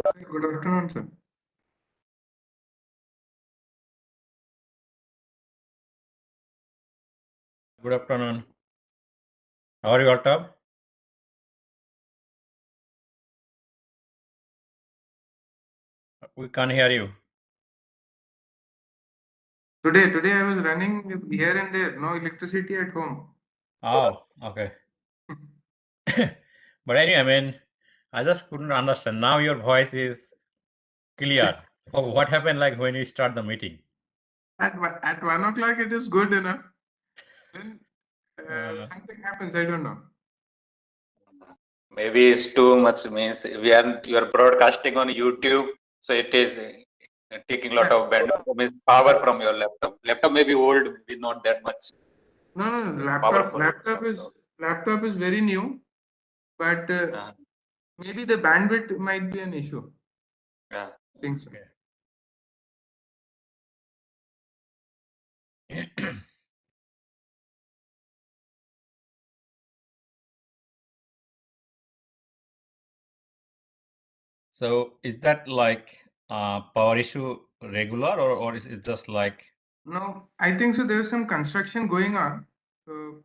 Good afternoon, sir. Good afternoon. How are you, Altab? We can't hear you. Today I was running here and there, no electricity at home. Oh, okay. But anyway, I just couldn't understand. Now your voice is clear. Oh, what happened like when you start the meeting? At 1 o'clock it is good enough. Then Uh, something happens, I don't know. Maybe it's too much means you are broadcasting on YouTube, so it is taking a lot of bandwidth, means power from your laptop. Laptop may be old, be not that much No, powerful. laptop is very new, but Uh, maybe the bandwidth might be an issue. yeah. I think so. okay. So is that like power issue regular or is it just like No, I think so. There's some construction going on, so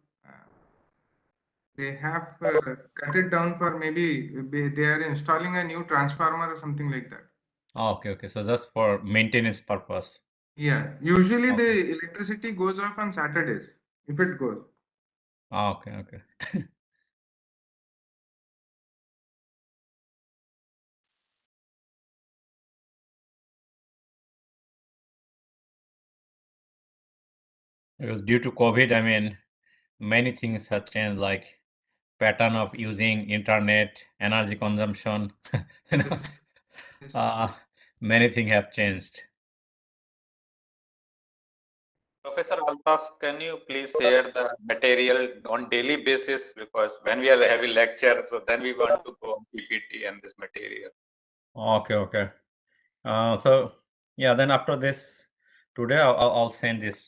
they have cut it down for maybe they are installing a new transformer or something like that. okay, so just for maintenance purpose. Yeah, usually Okay. the electricity goes off on Saturdays, if it goes. Okay. Because due to COVID, many things have changed, like pattern of using internet, energy consumption, you know, Yes, yes. uh, many things have changed. Professor Altaf, can you please share the material on daily basis, because when we are having lecture, so then we want to go on PPT and this material. Okay. So yeah, then after this, today I'll send this.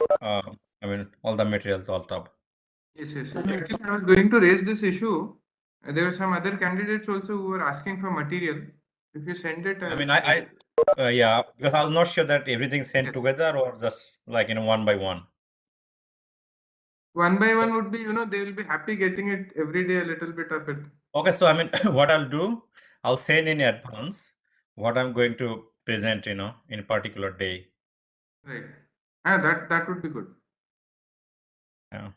All the material to Altab. Yes. Actually, I was going to raise this issue. There were some other candidates also who were asking for material. If you send it, I I'll. mean, yeah, because I was not sure that everything's sent Yes. together or just like one by one. One by So, one would be, they will be happy getting it every day, a little bit of it. okay, so what I'll do, I'll send in advance what I'm going to present, in a particular day. Right. That would be good. Yeah.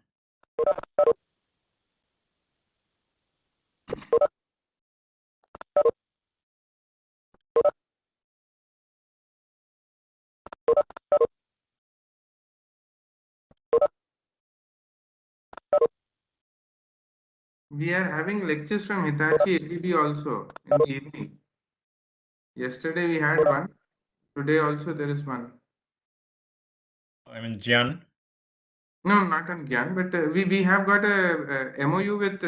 We are having lectures from Hitachi ABB also in the evening. Yesterday we had one. Today also there is one. GIAN. No, not on GIAN, but we have got a MOU with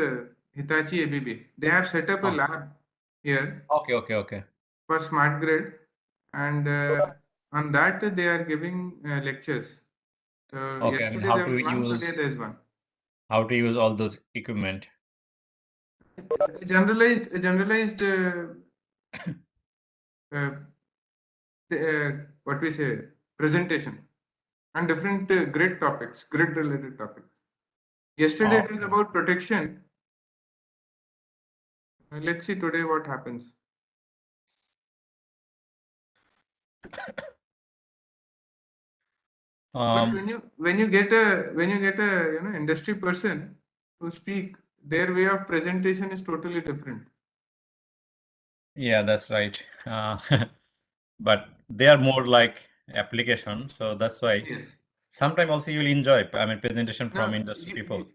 Hitachi ABB. They have set up a Oh, lab here okay. for smart grid, and on that they are giving lectures. So Okay, yesterday there was one, today there is one. how to use all those equipment. A generalized uh, what we say presentation on different grid related topics. Yesterday Oh, it was okay. about protection. Let's see today what happens. But Um, when you get a industry person to speak, their way of presentation is totally different. yeah, that's right. But they are more like application, so that's why Yes. sometimes also you'll enjoy, presentation from Now industry people.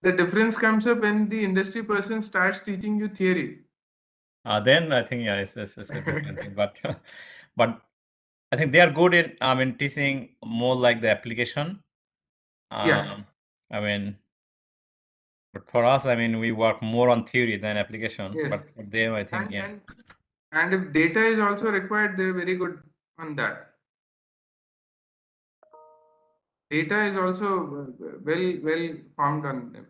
the difference comes up when the industry person starts teaching you theory. Then I think, yeah, it's a different thing. But but I think they are good in teaching more like the application. Yeah. Um, I mean, but for us, we work more on theory than application. Yes. But for them, I think, And yeah. and and if data is also required, they're very good on that. Data is also well formed on them.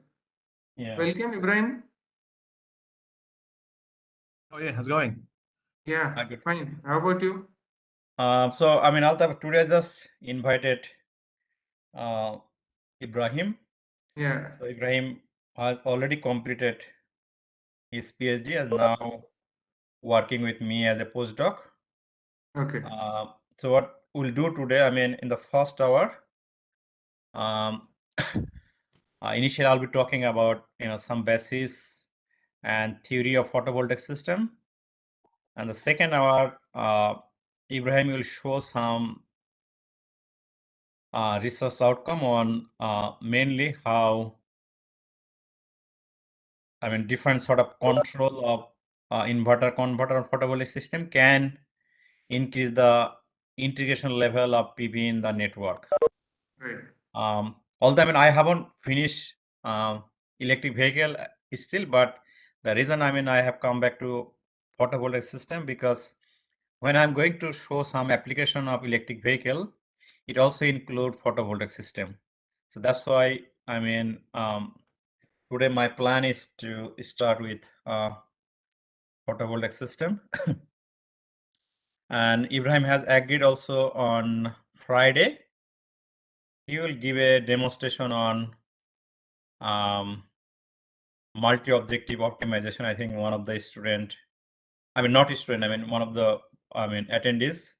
Yeah. Welcome, Ibrahim. Oh yeah, how's it going? Yeah, Good. fine. How about you? So I mean, Altaf, today I just invited Ibrahim. Yeah. So Ibrahim has already completed his PhD, and now working with me as a postdoc. Okay. So what we'll do today, I mean, in the first hour, initially I'll be talking about some basis and theory of photovoltaic system, and the second hour, Ibrahim will show some research outcome on mainly how different sort of control of inverter converter photovoltaic system can increase the integration level of PV in the network. Right. Although I haven't finished electric vehicle still, but the reason I have come back to photovoltaic system because when I'm going to show some application of electric vehicle, it also include photovoltaic system. So that's why today my plan is to start with photovoltaic system. And Ibrahim has agreed also on Friday. He will give a demonstration on multi-objective optimization. I think one of the student, not a student, one of the attendees,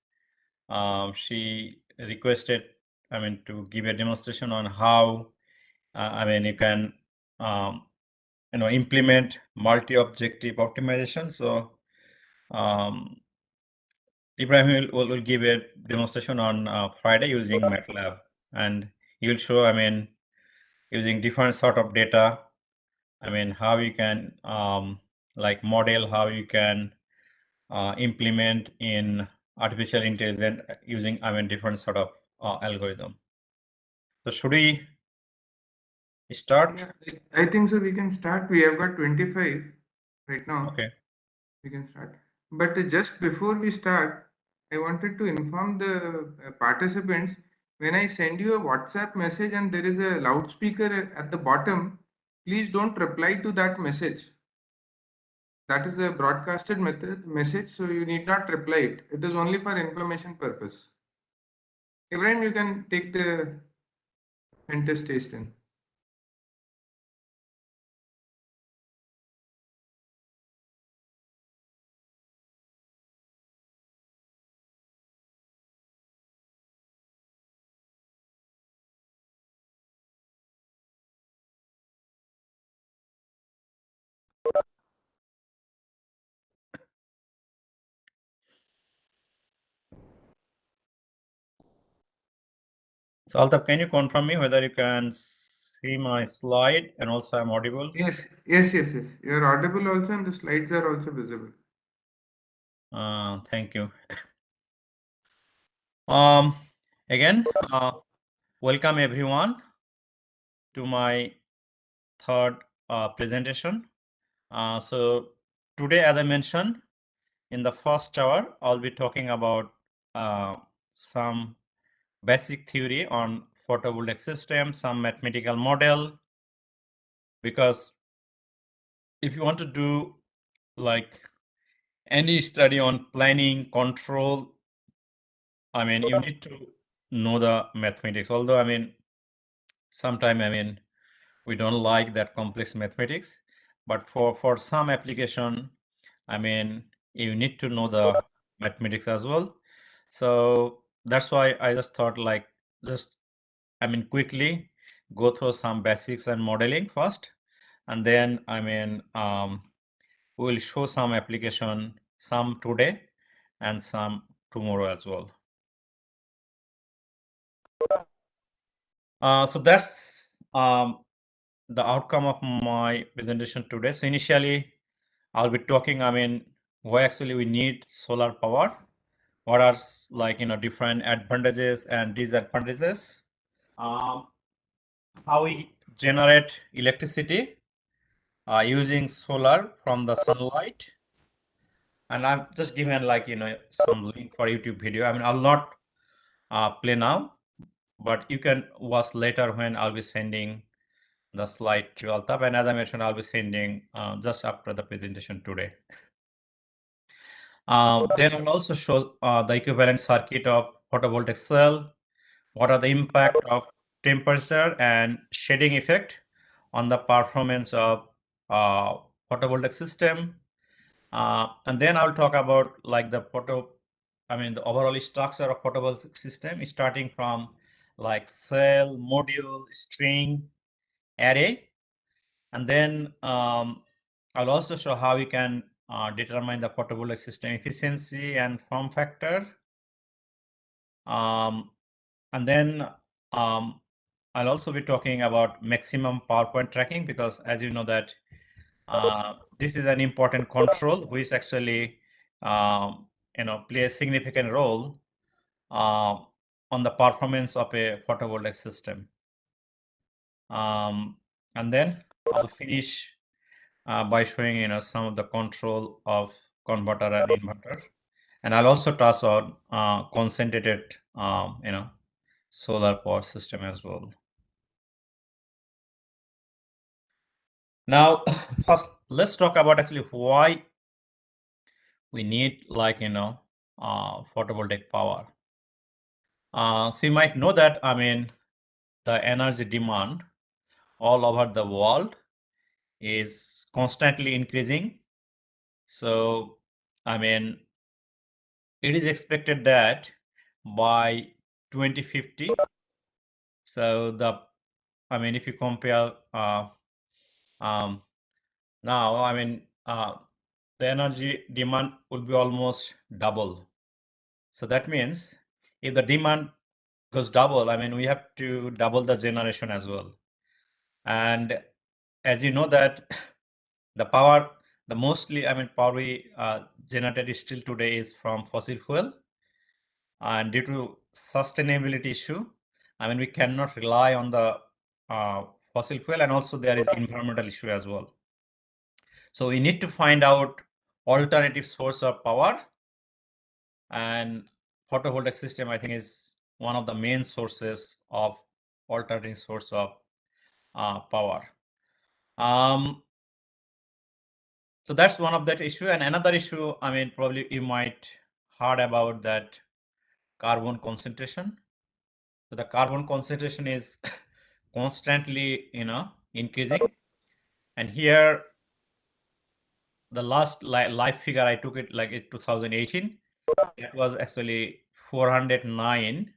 she requested to give a demonstration on how you can implement multi-objective optimization. So Ibrahim will give a demonstration on Friday using MATLAB, and he will show using different sort of data, how you can like model, how you can implement in artificial intelligence using different sort of algorithm. So should we start? Yeah, I think so. We can start. We have got 25 right now. Okay. We can start. But just before we start, I wanted to inform the participants when I send you a WhatsApp message and there is a loudspeaker at the bottom, please don't reply to that message. That is a broadcasted message, so you need not reply it. It is only for information purpose. Ibrahim, you can take the center stage then. So Altaf, can you confirm me whether you can see my slide and also I'm audible? Yes. You are audible also, and the slides are also visible. Thank you. Again, welcome everyone to my third presentation. So today, as I mentioned, in the first hour, I'll be talking about some basic theory on photovoltaic system, some mathematical model, because if you want to do like any study on planning, control, you need to know the mathematics. Although, sometimes, we don't like that complex mathematics, but for some application, you need to know the mathematics as well. So that's why I just thought like quickly go through some basics and modeling first, and then we'll show some application, some today and some tomorrow as well. So that's the outcome of my presentation today. So initially, I'll be talking, why actually we need solar power. What are different advantages and disadvantages? How we generate electricity using solar from the sunlight. And I'm just given some link for YouTube video. I'll not play now, but you can watch later when I'll be sending the slide to Altaf. And as I mentioned, I'll be sending just after the presentation today. Then I'll also show the equivalent circuit of photovoltaic cell. What are the impact of temperature and shading effect on the performance of photovoltaic system. And then I'll talk about like the the overall structure of photovoltaic system, starting from like cell, module, string, array. And then I'll also show how we can determine the photovoltaic system efficiency and form factor. And then I'll also be talking about maximum power point tracking, because as you know that this is an important control which actually play a significant role on the performance of a photovoltaic system. And then I'll finish by showing some of the control of converter and inverter, and I'll also touch on concentrated solar power system as well. Now, first, let's talk about actually why we need photovoltaic power. So you might know that the energy demand all over the world is constantly increasing. So it is expected that by 2050, so if you compare now, the energy demand will be almost double. So that means if the demand goes double, we have to double the generation as well. And as you know that the power, power we generated still today is from fossil fuel. And due to sustainability issue, we cannot rely on the fossil fuel, and also there is environmental issue as well. So we need to find out alternative source of power, and photovoltaic system I think is one of the main sources of alternative source of power. So that's one of that issue. And another issue, probably you might heard about that carbon concentration. So the carbon concentration is constantly increasing, and here the last live figure I took it like in 2018, it was actually 409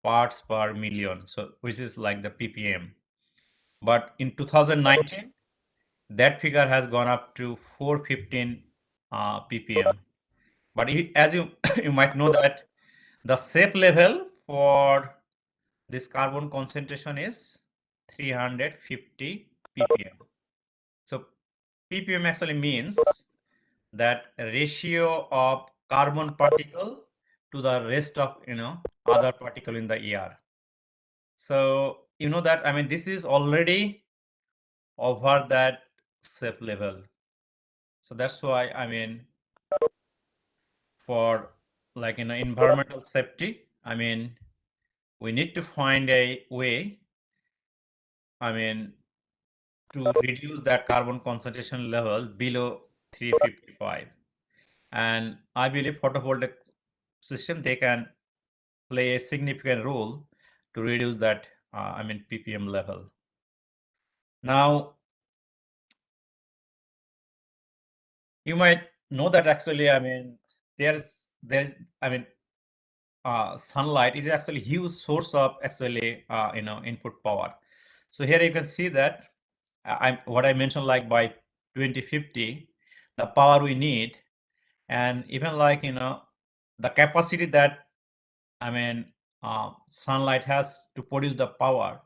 parts per million, so which is like the ppm. But in 2019, that figure has gone up to 415 ppm. But as you you might know that the safe level for this carbon concentration is 350 ppm. So ppm actually means that ratio of carbon particle to the rest of other particle in the air. So you know that this is already over that safe level. So that's why for like environmental safety, we need to find a way to reduce that carbon concentration level below 355. And I believe photovoltaic system, they can play a significant role to reduce that ppm level. Now you might know that actually there's sunlight is actually huge source of actually input power. So here you can see that what I mentioned, like by 2050 the power we need, and even like the capacity that sunlight has to produce the power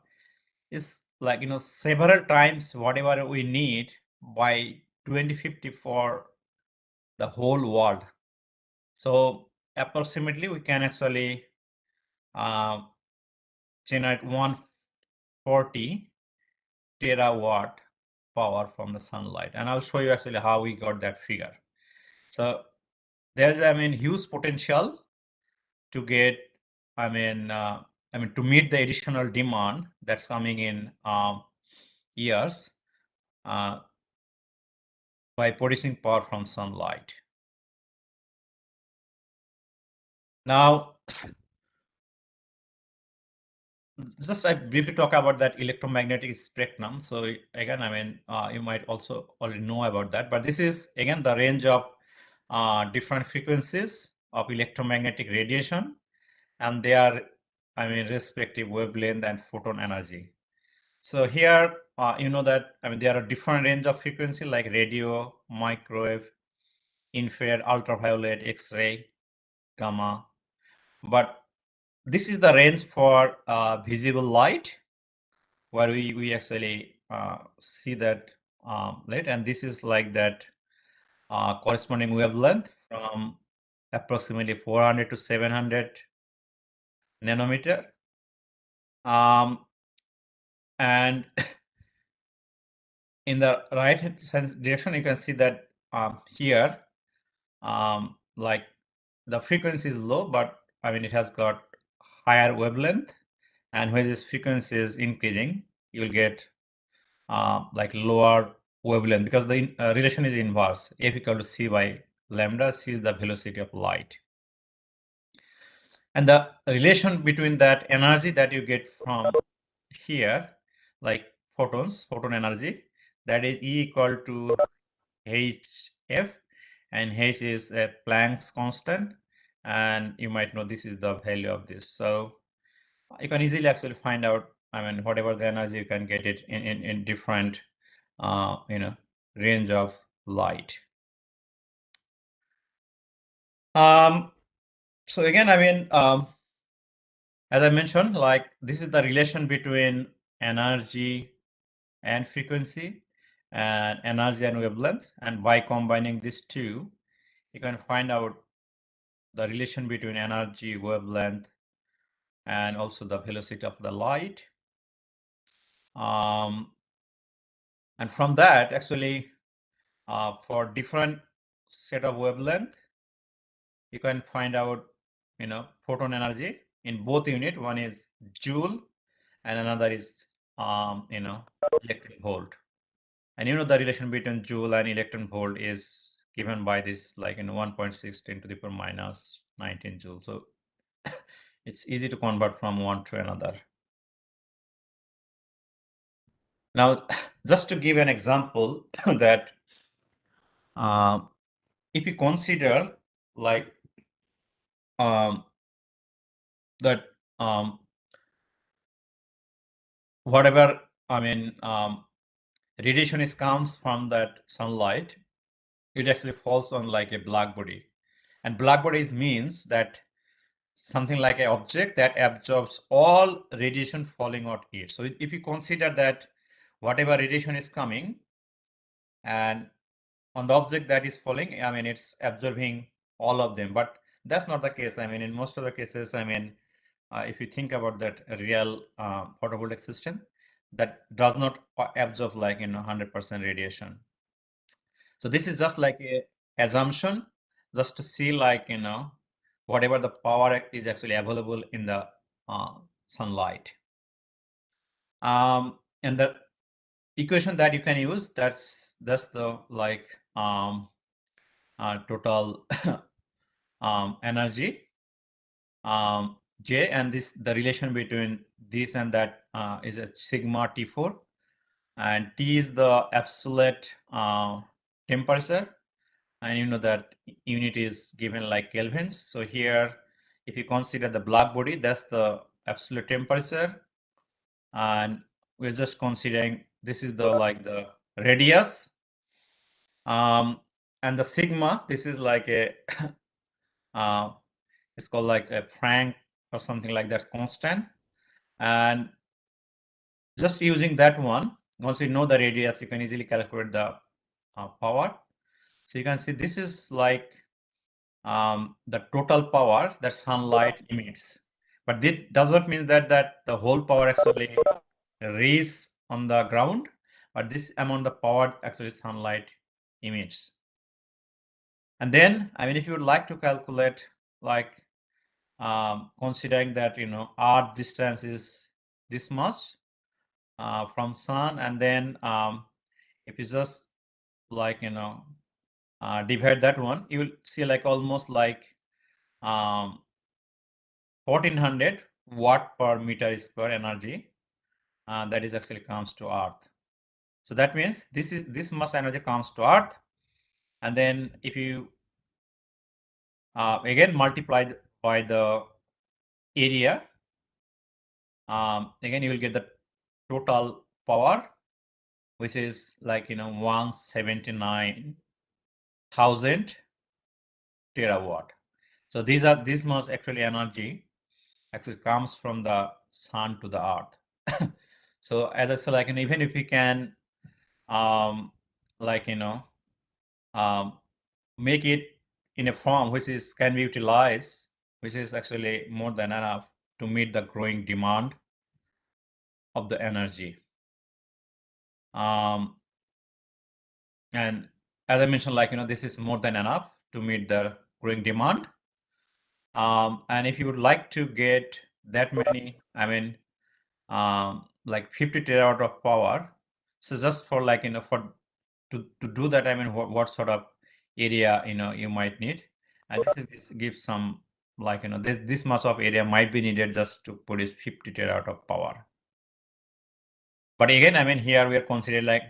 is like several times whatever we need by 2050 for the whole world. So approximately we can actually generate 140 terawatt power from the sunlight, and I'll show you actually how we got that figure. So there's huge potential to get to meet the additional demand that's coming in years by producing power from sunlight. Now, just I briefly talk about that electromagnetic spectrum. So again, I mean, you might also already know about that, but this is again the range of different frequencies of electromagnetic radiation, and they are, I mean, respective wavelength and photon energy. So here, you know that, I mean, there are different range of frequency like radio, microwave, infrared, ultraviolet, X-ray, gamma. But this is the range for visible light, where we actually see that light, and this is like that corresponding wavelength from approximately 400 to 700 nanometer. And in the right hand direction, you can see that here, like the frequency is low, but I mean, it has got higher wavelength, and when this frequency is increasing, you'll get like lower wavelength, because the relation is inverse. F equal to c by lambda. C is the velocity of light. And the relation between that energy that you get from here, like photons, photon energy, that is E equal to hf, and h is a Planck's constant, and you might know this is the value of this. So you can easily actually find out, I mean, whatever the energy, you can get it in different you know, range of light. So again, I mean, as I mentioned, like this is the relation between energy and frequency, and energy and wavelength, and by combining these two, you can find out the relation between energy, wavelength, and also the velocity of the light. And from that, actually, for different set of wavelength, you can find out, you know, photon energy in both unit. One is joule, and another is, you know, electron volt. And you know, the relation between joule and electron volt is given by this, like in 1.6 10 to the power minus 19 joule. So it's easy to convert from one to another. Now, just to give an example that if you consider like that whatever, I mean, radiation is comes from that sunlight, it actually falls on like a black body, and black bodies means that something like an object that absorbs all radiation falling on it. So if you consider that whatever radiation is coming, and on the object that is falling, I mean, it's absorbing all of them, but that's not the case. I mean, in most of the cases, I mean, if you think about that real photovoltaic system, that does not absorb like, you know, 100% radiation. So this is just like a assumption, just to see like, you know, whatever the power is actually available in the sunlight. And the equation that you can use, that's the like total energy J, and this, the relation between this and that is a sigma T4, and T is the absolute temperature, and you know that unit is given like kelvins. So here, if you consider the black body, that's the absolute temperature, and we're just considering this is the like the radius, and the sigma, this is like a it's called like a Frank or something like that constant, and just using that one, once you know the radius, you can easily calculate the power. So you can see this is like the total power that sunlight emits, but this does not mean that the whole power actually reaches on the ground, but this amount of power actually sunlight emits. And then, I mean, if you would like to calculate like considering that, you know, Earth distance is this much from sun, and then if you just like, you know, divide that one, you will see like almost like 1400 watt per meter square energy that is actually comes to Earth. So that means this much energy comes to Earth, and then if you again multiply by the area, again you will get the total power, which is like 179,000 terawatt. So this much actually energy actually comes from the sun to the Earth. So as I said, like even if we can like make it in a form which is can be utilized, which is actually more than enough to meet the growing demand of the energy. And as I mentioned, like this is more than enough to meet the growing demand. And if you would like to get that many, I mean, like 50 terawatt of power, so just for like for to do that, I mean, what sort of area you might need, and this gives some like this much of area might be needed just to produce 50 terawatt of power. But again, I mean, here we are considering like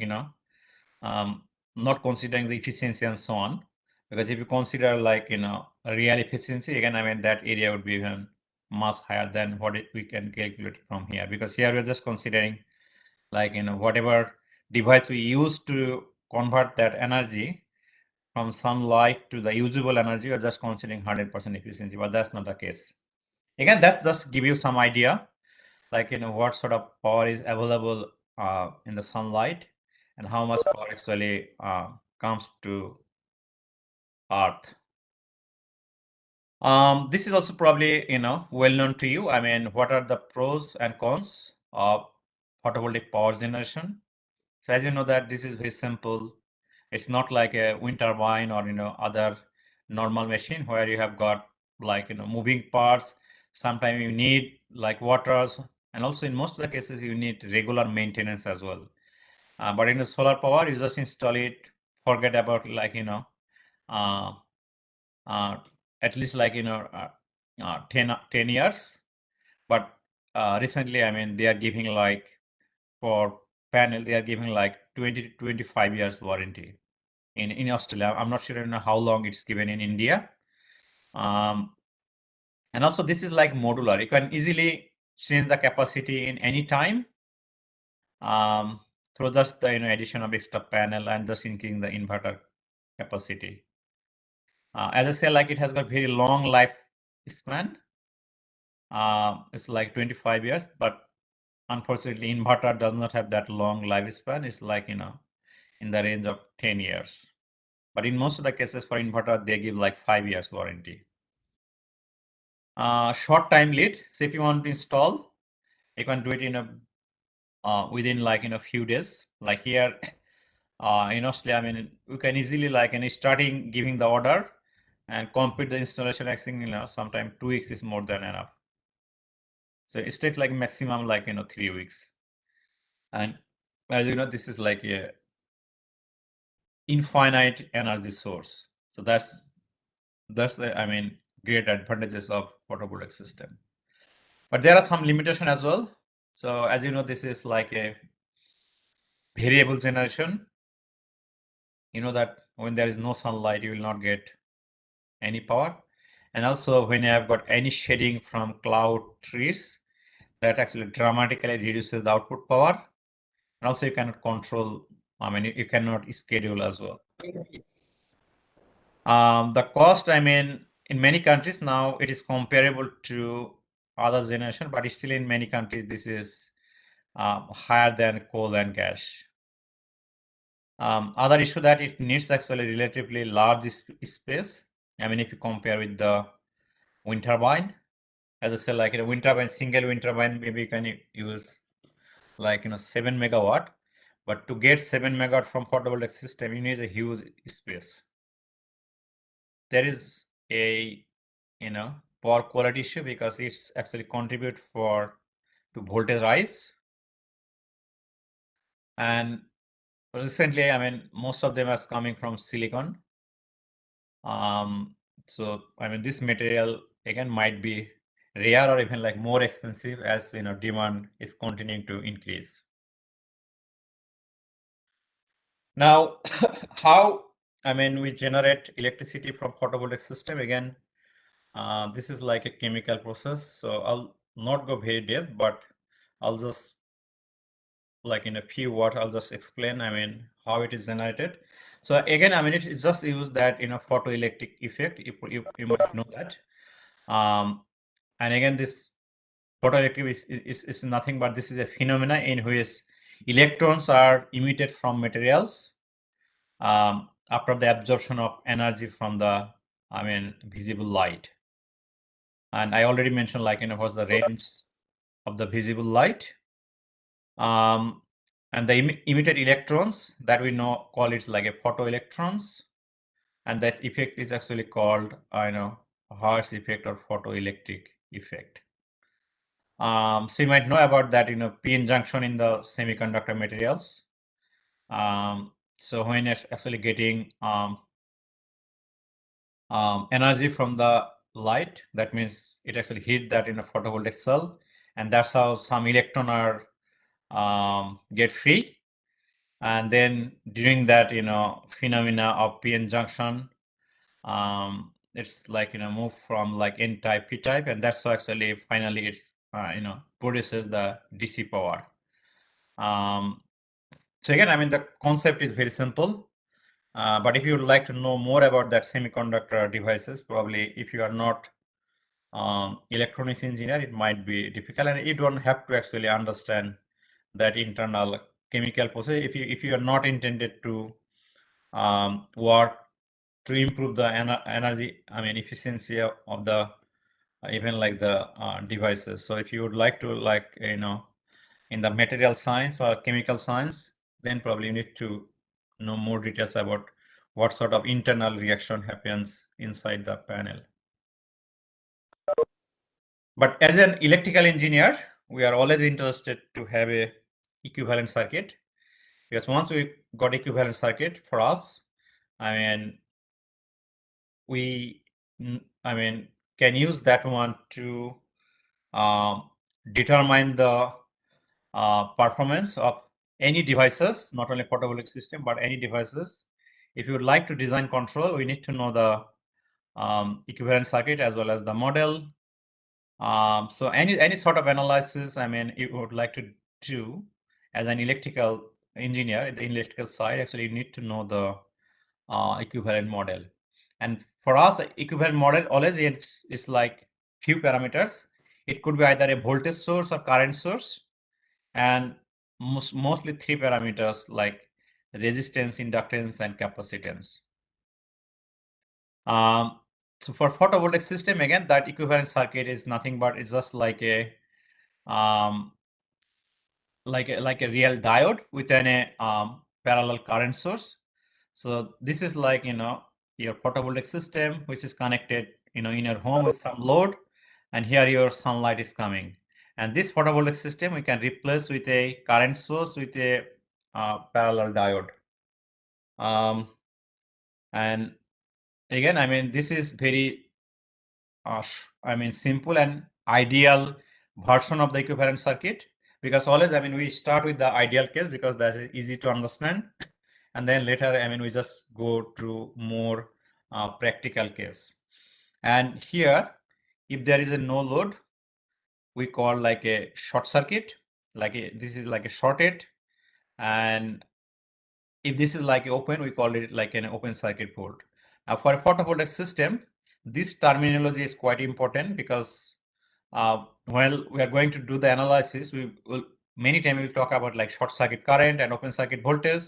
not considering the efficiency and so on, because if you consider like real efficiency, again, I mean that area would be even much higher than what we can calculate from here, because here we're just considering like whatever device we use to convert that energy from sunlight to the usable energy, or just considering 100% efficiency, but that's not the case. Again, that's just give you some idea, like what sort of power is available in the sunlight, and how much power actually comes to Earth. This is also probably well known to you. I mean, what are the pros and cons of photovoltaic power generation? So as you know that this is very simple. It's not like a wind turbine or other normal machine where you have got like moving parts. Sometimes you need like waters, and also in most of the cases you need regular maintenance as well. But in the solar power, you just install it, forget about like uh, at least like 10 years. But recently, I mean, they are giving like for panel, they are giving like 20 to 25 years warranty in Australia. I'm not sure how long it's given in India. And also this is like modular. You can easily change the capacity in any time through just the addition of extra panel and just increasing the inverter capacity. As I say, like it has got very long life span. It's like 25 years, but unfortunately inverter does not have that long lifespan. It's like in the range of 10 years. But in most of the cases for inverter, they give like 5 years warranty. Short time lead. So if you want to install, you can do it in within like in a few days. Like here in Australia, I mean, we can easily like starting giving the order and complete the installation. I think sometime 2 weeks is more than enough. So it takes like maximum like 3 weeks. And as you know, this is like a infinite energy source. So that's the I mean great advantages of photovoltaic system. But there are some limitation as well. So as you know, this is like a variable generation. You know that when there is no sunlight, you will not get any power. And also when you have got any shading from cloud trees, that actually dramatically reduces the output power. And also you cannot control, I mean, you cannot schedule as well. The cost, I mean, in many countries now it is comparable to other generation, but still in many countries this is higher than coal and gas. Other issue that it needs actually relatively large space. I mean, if you compare with the wind turbine, as I said, like in a wind turbine, single wind turbine, maybe you can use like 7 megawatt, but to get 7 megawatt from photovoltaic system, you need a huge space. There is a power quality issue because it's actually contribute to voltage rise. And recently, I mean, most of them are coming from silicon. So I mean, this material again might be rare or even like more expensive as demand is continuing to increase. Now, how we generate electricity from photovoltaic system? Again, this is like a chemical process, so I'll not go very deep, but I'll just like in a few words I'll just explain how it is generated. So again, it's just use that photoelectric effect. You might know that. And again, this photoelectric is nothing but this is a phenomena in which electrons are emitted from materials after the absorption of energy from the visible light. And I already mentioned what's the range of the visible light. And the emitted electrons that we know call it like a photoelectrons, and that effect is actually called Hertz effect or photoelectric effect. So you might know about that p-n junction in the semiconductor materials. So when it's actually getting energy from the light, that means it actually hit that in a photovoltaic cell, and that's how some electron are get free. And then during that phenomena of p-n junction, it's like move from like n type p type, and that's how actually finally it produces the DC power. So again, the concept is very simple, but if you would like to know more about that semiconductor devices, probably if you are not electronics engineer, it might be difficult, and you don't have to actually understand that internal chemical process if you are not intended to work to improve the energy efficiency of the even like the devices. So if you would like to in the material science or chemical science, then probably you need to know more details about what sort of internal reaction happens inside the panel. But as an electrical engineer, we are always interested to have a equivalent circuit, because once we got equivalent circuit for us, we can use that one to determine the performance of any devices, not only photovoltaic system, but any devices. If you would like to design control, we need to know the equivalent circuit as well as the model. So any sort of analysis, you would like to do as an electrical engineer in the electrical side, actually you need to know the equivalent model. And for us, equivalent model always it's like few parameters. It could be either a voltage source or current source, and mostly three parameters like resistance, inductance, and capacitance. So for photovoltaic system, again, that equivalent circuit is nothing but it's just like a like a real diode within a parallel current source. So this is like your photovoltaic system, which is connected in your home with some load, and here your sunlight is coming. And this photovoltaic system we can replace with a current source with a parallel diode. And again, this is very simple and ideal version of the equivalent circuit, because always we start with the ideal case because that is easy to understand, and then later we just go to more practical case. And here, if there is a no load, we call like a short circuit, this is like a shorted, and if this is like open, we call it like an open circuit port. Now for a photovoltaic system, this terminology is quite important, because while we are going to do the analysis, we will many times we'll talk about like short circuit current and open circuit voltage.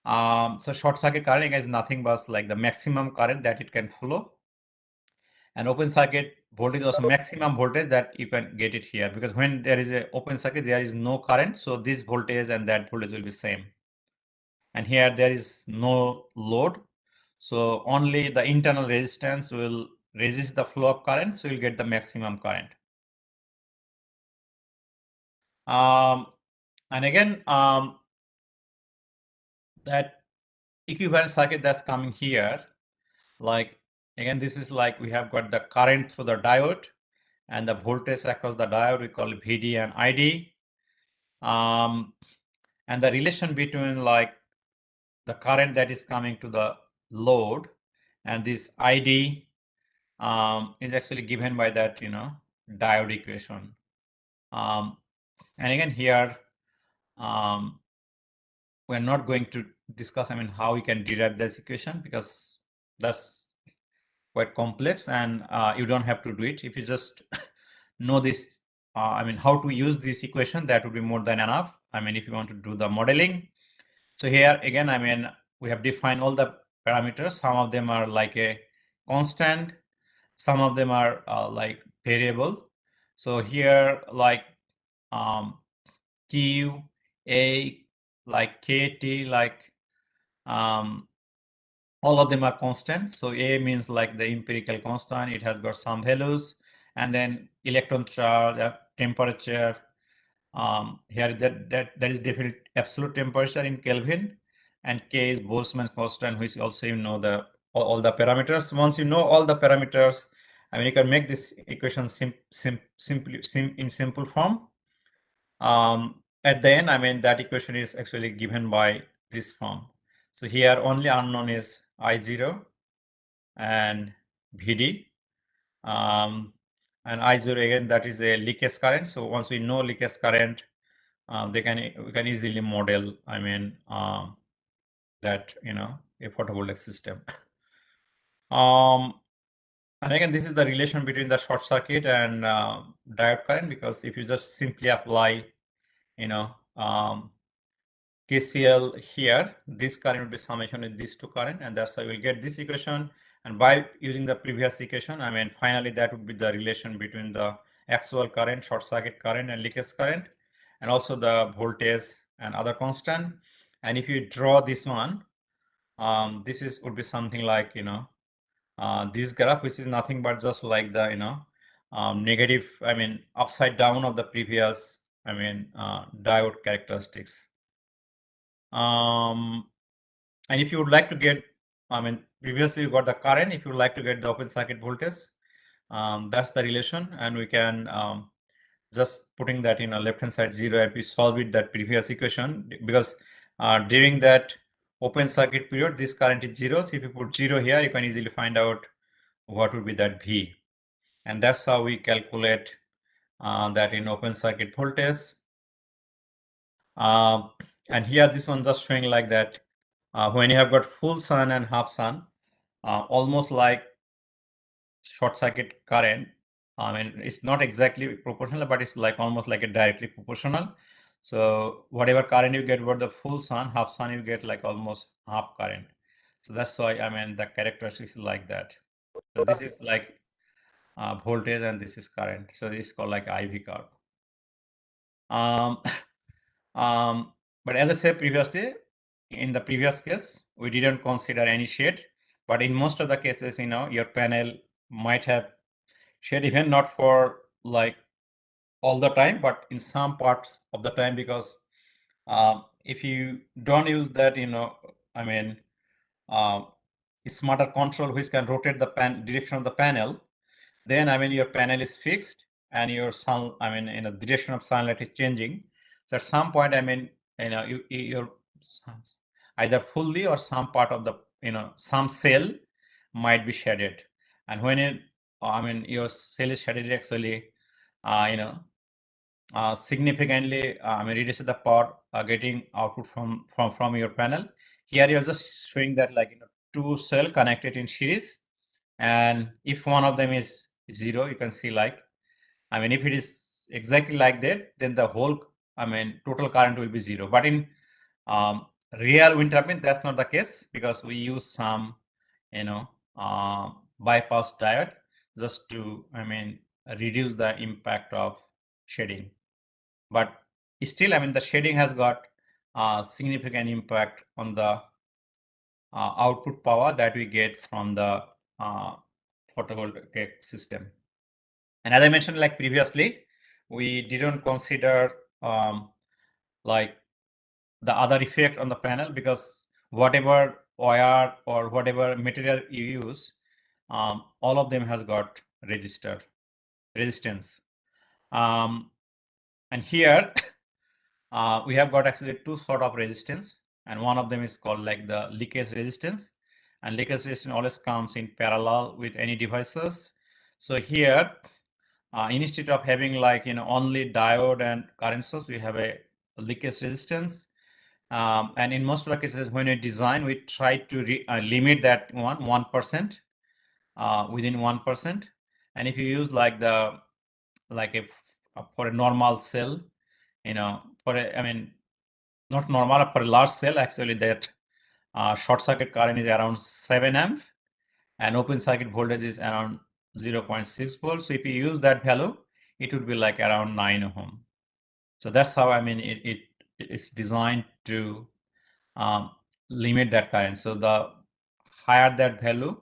So short circuit current is nothing but like the maximum current that it can flow, and open circuit voltage is also maximum voltage that you can get it here, because when there is a open circuit, there is no current, so this voltage and that voltage will be same. And here there is no load, so only the internal resistance will resist the flow of current, so you'll get the maximum current. And again, that equivalent circuit that's coming here, like again, this is like we have got the current through the diode, and the voltage across the diode we call VD and ID. And the relation between like the current that is coming to the load and this ID is actually given by that, diode equation. And again here, we're not going to discuss, how we can derive this equation, because that's quite complex, and you don't have to do it. If you just know this, how to use this equation, that would be more than enough. If you want to do the modeling. So here again, we have defined all the parameters. Some of them are like a constant, some of them are like variable. So here like Q, A, like K, T, like all of them are constant. So A means like the empirical constant, it has got some values, and then electron charge, temperature. Here that is definitely absolute temperature in Kelvin, and K is Boltzmann constant, which also the all the parameters. Once you know all the parameters, you can make this equation in simple form. At the end, that equation is actually given by this form. So here only unknown is I0 and VD. And I0 again, that is a leakage current. So once we know leakage current, we can easily model, that, a photovoltaic system. And again, this is the relation between the short circuit and diode current, because if you just simply apply, KCL here, this current will be summation with these two current, and that's how you will get this equation. And by using the previous equation, finally that would be the relation between the actual current, short circuit current, and leakage current, and also the voltage and other constant. And if you draw this one, this would be something like, this graph, which is nothing but just like the, negative, upside down of the previous, diode characteristics. And if you would like to get, previously you got the current, if you would like to get the open circuit voltage, that's the relation, and we can just putting that in a left hand side 0, if we solve it that previous equation, because during that open circuit period, this current is 0. So if you put 0 here, you can easily find out what would be that V, and that's how we calculate that in open circuit voltage. And here this one just showing like that when you have got full sun and half sun, almost like short circuit current. It's not exactly proportional, but it's like almost like a directly proportional. So whatever current you get over the full sun, half sun, you get like almost half current. So that's why the characteristics is like that. So this is like voltage, and this is current. So this is called like IV curve. Um, but as I said previously, in the previous case, we didn't consider any shade, but in most of the cases, your panel might have shade, even not for like all the time, but in some parts of the time, because if you don't use that, smarter control which can rotate the direction of the panel, then your panel is fixed and your sun, in the direction of sunlight is changing. So at some point, you're either fully or some part of the, some cell might be shaded, and when your cell is shaded, actually, significantly reduces the power getting output from your panel. Here you're just showing that like two cell connected in series, and if one of them is 0, you can see like, if it is exactly like that, then the whole total current will be 0. But in real wind turbine, that's not the case, because we use some bypass diode just to reduce the impact of shading. But still, the shading has got significant impact on the output power that we get from the photovoltaic system. And as I mentioned like previously, we didn't consider like the other effect on the panel, because whatever wire or whatever material you use, all of them has got resistor. resistance. And here we have got actually two sort of resistance, and one of them is called like the leakage resistance, and leakage resistance always comes in parallel with any devices. So here instead of having like only diode and current source, we have a leakage resistance. And in most of the cases when we design, we try to limit that 1% within 1%. And if you use like the for a normal cell, for a, I mean not normal, for a large cell, actually that short circuit current is around 7 amp and open circuit voltage is around 0.6 volts. So if you use that value, it would be like around 9 ohm. So that's how it's designed to limit that current. So the higher that value,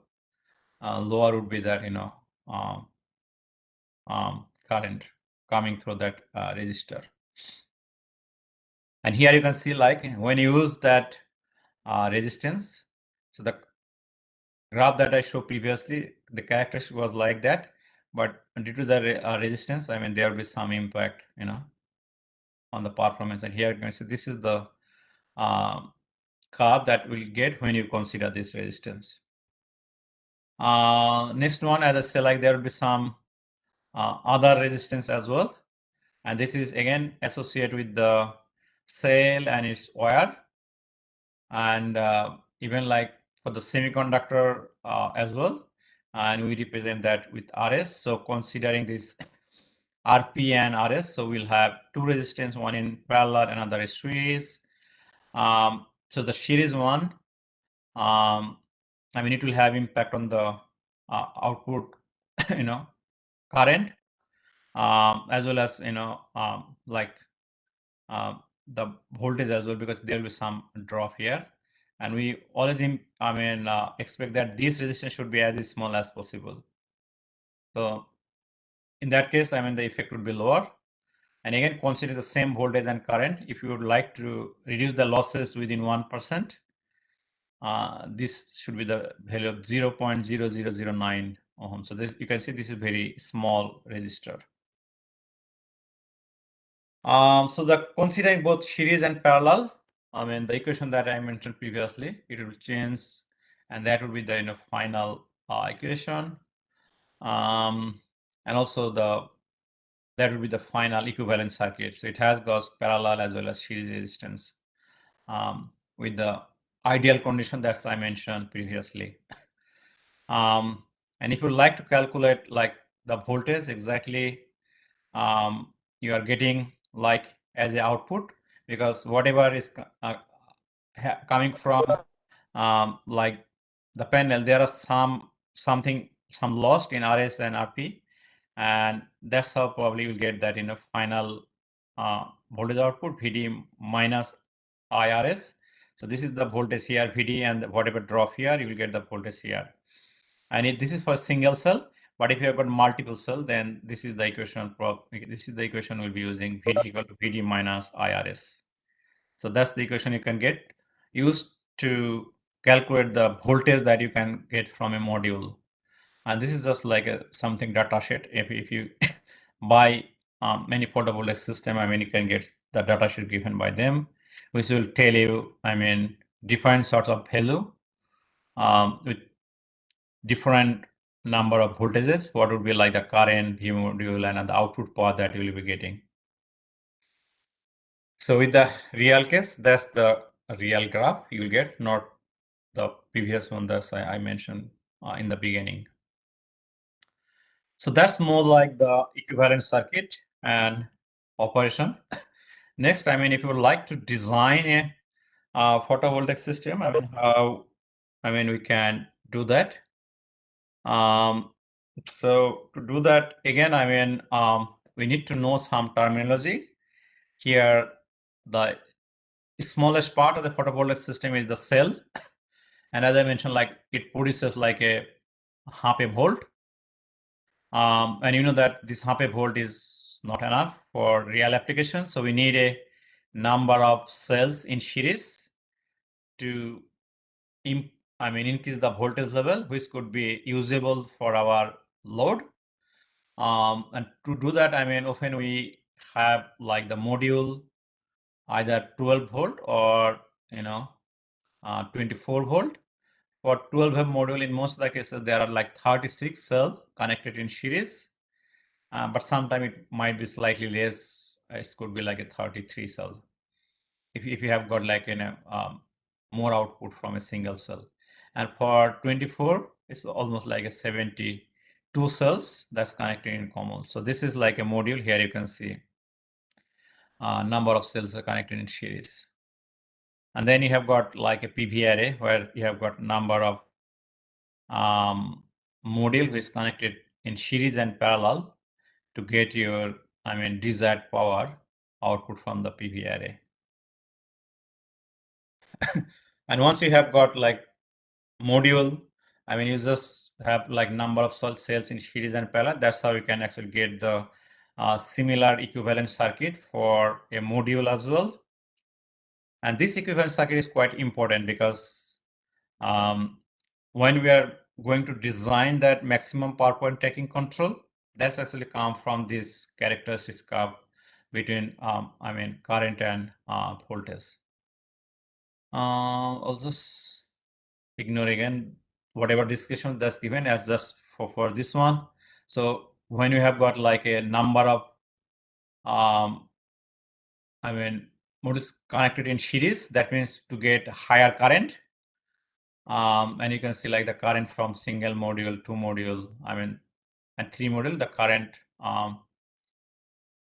lower would be that current coming through that resistor. And here you can see like when you use that resistance, so the graph that I showed previously, the characteristic was like that, but due to the resistance, there will be some impact on the performance. And here you can see this is the curve that we'll get when you consider this resistance. Next one, as I said, like there will be some other resistance as well, and this is again associated with the cell and its wire, and even like for the semiconductor as well, and we represent that with RS. So considering this RP and RS, so we'll have two resistance, one in parallel, another is series. So the series one, it will have impact on the output, current, as well as the voltage as well, because there will be some drop here, and we always expect that this resistance should be as small as possible. So in that case, the effect would be lower. And again, consider the same voltage and current. If you would like to reduce the losses within 1%, this should be the value of 0.0009 ohm. So this, you can see this is very small resistor. So the considering both series and parallel, the equation that I mentioned previously, it will change, and that will be the final equation. And also that will be the final equivalent circuit. So it has got parallel as well as series resistance with the ideal condition that I mentioned previously. And if you like to calculate like the voltage exactly, you are getting like as a output, because whatever is coming from like the panel, there are some lost in RS and RP, and that's how probably you'll get that in a final voltage output VD minus IRS. So this is the voltage here VD, and whatever drop here, you will get the voltage here. And this is for single cell, but if you have got multiple cell, then this is the equation. This is the equation we'll be using, VD equal to VD minus IRS. So that's the equation you can get used to calculate the voltage that you can get from a module. And this is just like something data sheet. If you buy many photovoltaic system, you can get the data sheet given by them, which will tell you, different sorts of value with different number of voltages, what would be like the current, V module, and the output power that you will be getting. So with the real case, that's the real graph you will get, not the previous one that I mentioned in the beginning. So that's more like the equivalent circuit and operation. Next, if you would like to design a photovoltaic system, how we can do that. So to do that, again, we need to know some terminology. Here, the smallest part of the photovoltaic system is the cell, and as I mentioned, like it produces like a half a volt. And you know that this half a volt is not enough for real application, so we need a number of cells in series to increase the voltage level, which could be usable for our load. And to do that, I mean, often we have like the module either 12 volt or 24 volt. For 12 volt module, in most of the cases, there are like 36 cells connected in series, but sometimes it might be slightly less. It could be like a 33 cell if you have got like more output from a single cell. And for 24, it's almost like a 72 cells that's connected in common. So this is like a module. Here you can see number of cells are connected in series. And then you have got like a PV array where you have got number of module which is connected in series and parallel to get your, desired power output from the PV array. And once you have got like module, you just have like number of cells in series and parallel. That's how you can actually get the similar equivalent circuit for a module as well. And this equivalent circuit is quite important because when we are going to design that maximum power point tracking control, that's actually come from this characteristics curve between current and voltage. I'll just ignore again whatever discussion that's given as just for this one. So when you have got like a number of modules connected in series, that means to get higher current. And you can see like the current from single module, two module, and three module, the current,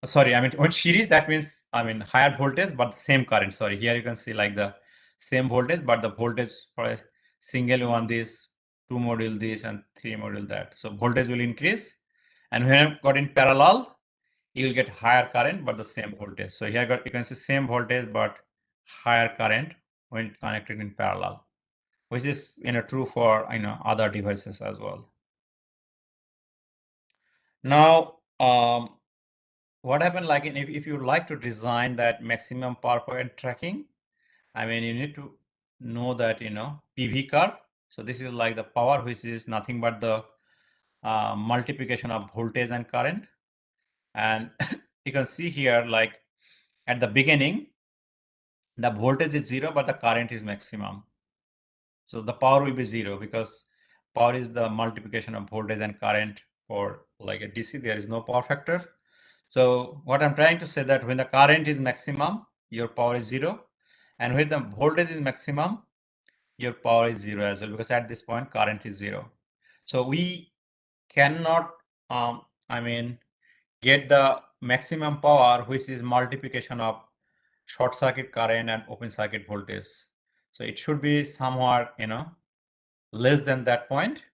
when series, that means, higher voltage, but same current. Sorry, here you can see like the same voltage, but the voltage for a single one, this, two module, this, and three module, that. So voltage will increase. And when you got in parallel, you will get higher current, but the same voltage. So here you can see same voltage, but higher current when connected in parallel, which is true for other devices as well. Now, what happened like if you like to design that maximum power point tracking, you need to know that PV curve. So this is like the power, which is nothing but the multiplication of voltage and current. And you can see here, like at the beginning, the voltage is 0, but the current is maximum. So the power will be 0 because power is the multiplication of voltage and current. For like a DC, there is no power factor. So what I'm trying to say that when the current is maximum, your power is 0. And when the voltage is maximum, your power is 0 as well, because at this point current is 0. So we cannot, get the maximum power, which is multiplication of short circuit current and open circuit voltage. So it should be somewhere, less than that point.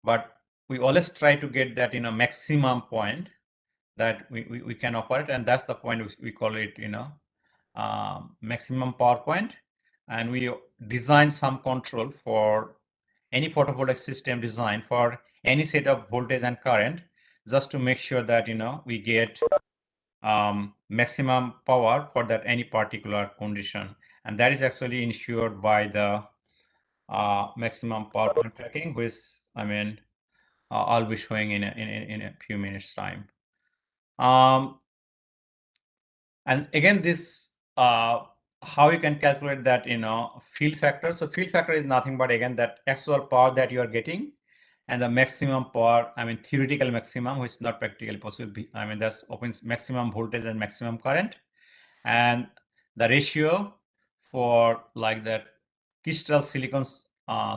But we always try to get that, maximum point that we can operate. And that's the point we call it, maximum power point. And we design some control for any photovoltaic system design for any set of voltage and current, just to make sure that, we get maximum power for that any particular condition. And that is actually ensured by the maximum power point tracking, which I'll be showing in a few minutes time. And again, this how you can calculate that field factor. So field factor is nothing but again that actual power that you are getting, and the maximum power, theoretical maximum, which is not practically possible. That's open maximum voltage and maximum current, and the ratio for like that crystal silicon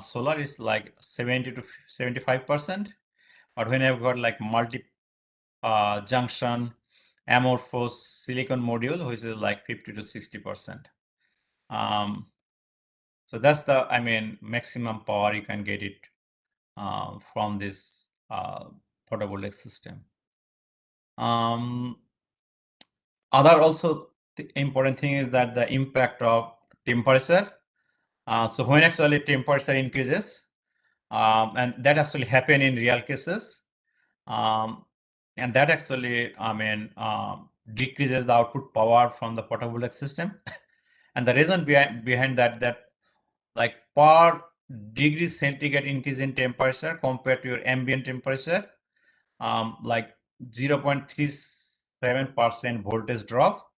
solar is like 70 to 75%. But when I've got like multi junction amorphous silicon module, which is like 50 to 60%. So that's the maximum power you can get it from this photovoltaic system. Other also important thing is that the impact of temperature. So when actually temperature increases, and that actually happen in real cases, and that actually decreases the output power from the photovoltaic system. And the reason behind that like per degrees centigrade increase in temperature compared to your ambient temperature, like 0.37% voltage drop,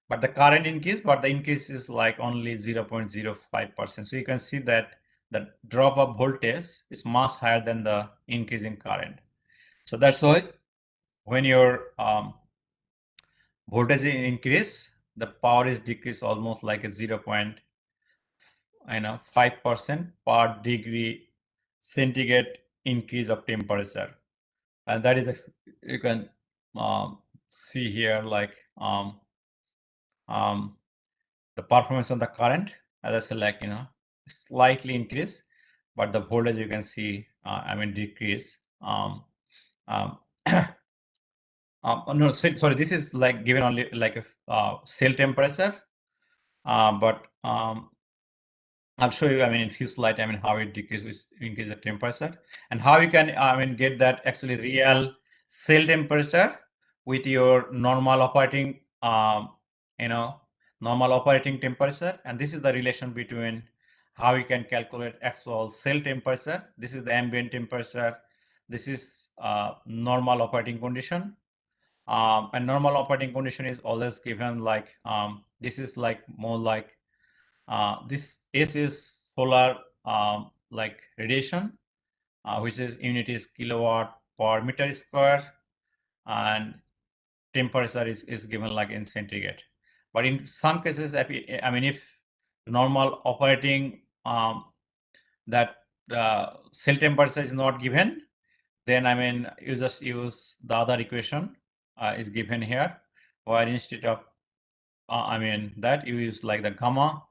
but the current increase, but the increase is like only 0.05%. So you can see that the drop of voltage is much higher than the increase in current. So that's why when your voltage increase, the power is decreased almost like a 0.5% per degree centigrade increase of temperature. And that is, you can see here like the performance on the current, as I said, like, slightly increase, but the voltage you can see, decrease. No, sorry, this is like given only like a cell temperature, but I'll show you, in few slides, how it decreases, increase the temperature, and how you can, get that actually real cell temperature with your normal operating, normal operating temperature. And this is the relation between how you can calculate actual cell temperature. This is the ambient temperature. This is normal operating condition. And normal operating condition is always given like, this is like more like, this S is solar like radiation, which is unit is kilowatt per meter square, and temperature is given like in centigrade. But in some cases, if normal operating that cell temperature is not given, then you just use the other equation is given here, where instead of that you use like the gamma,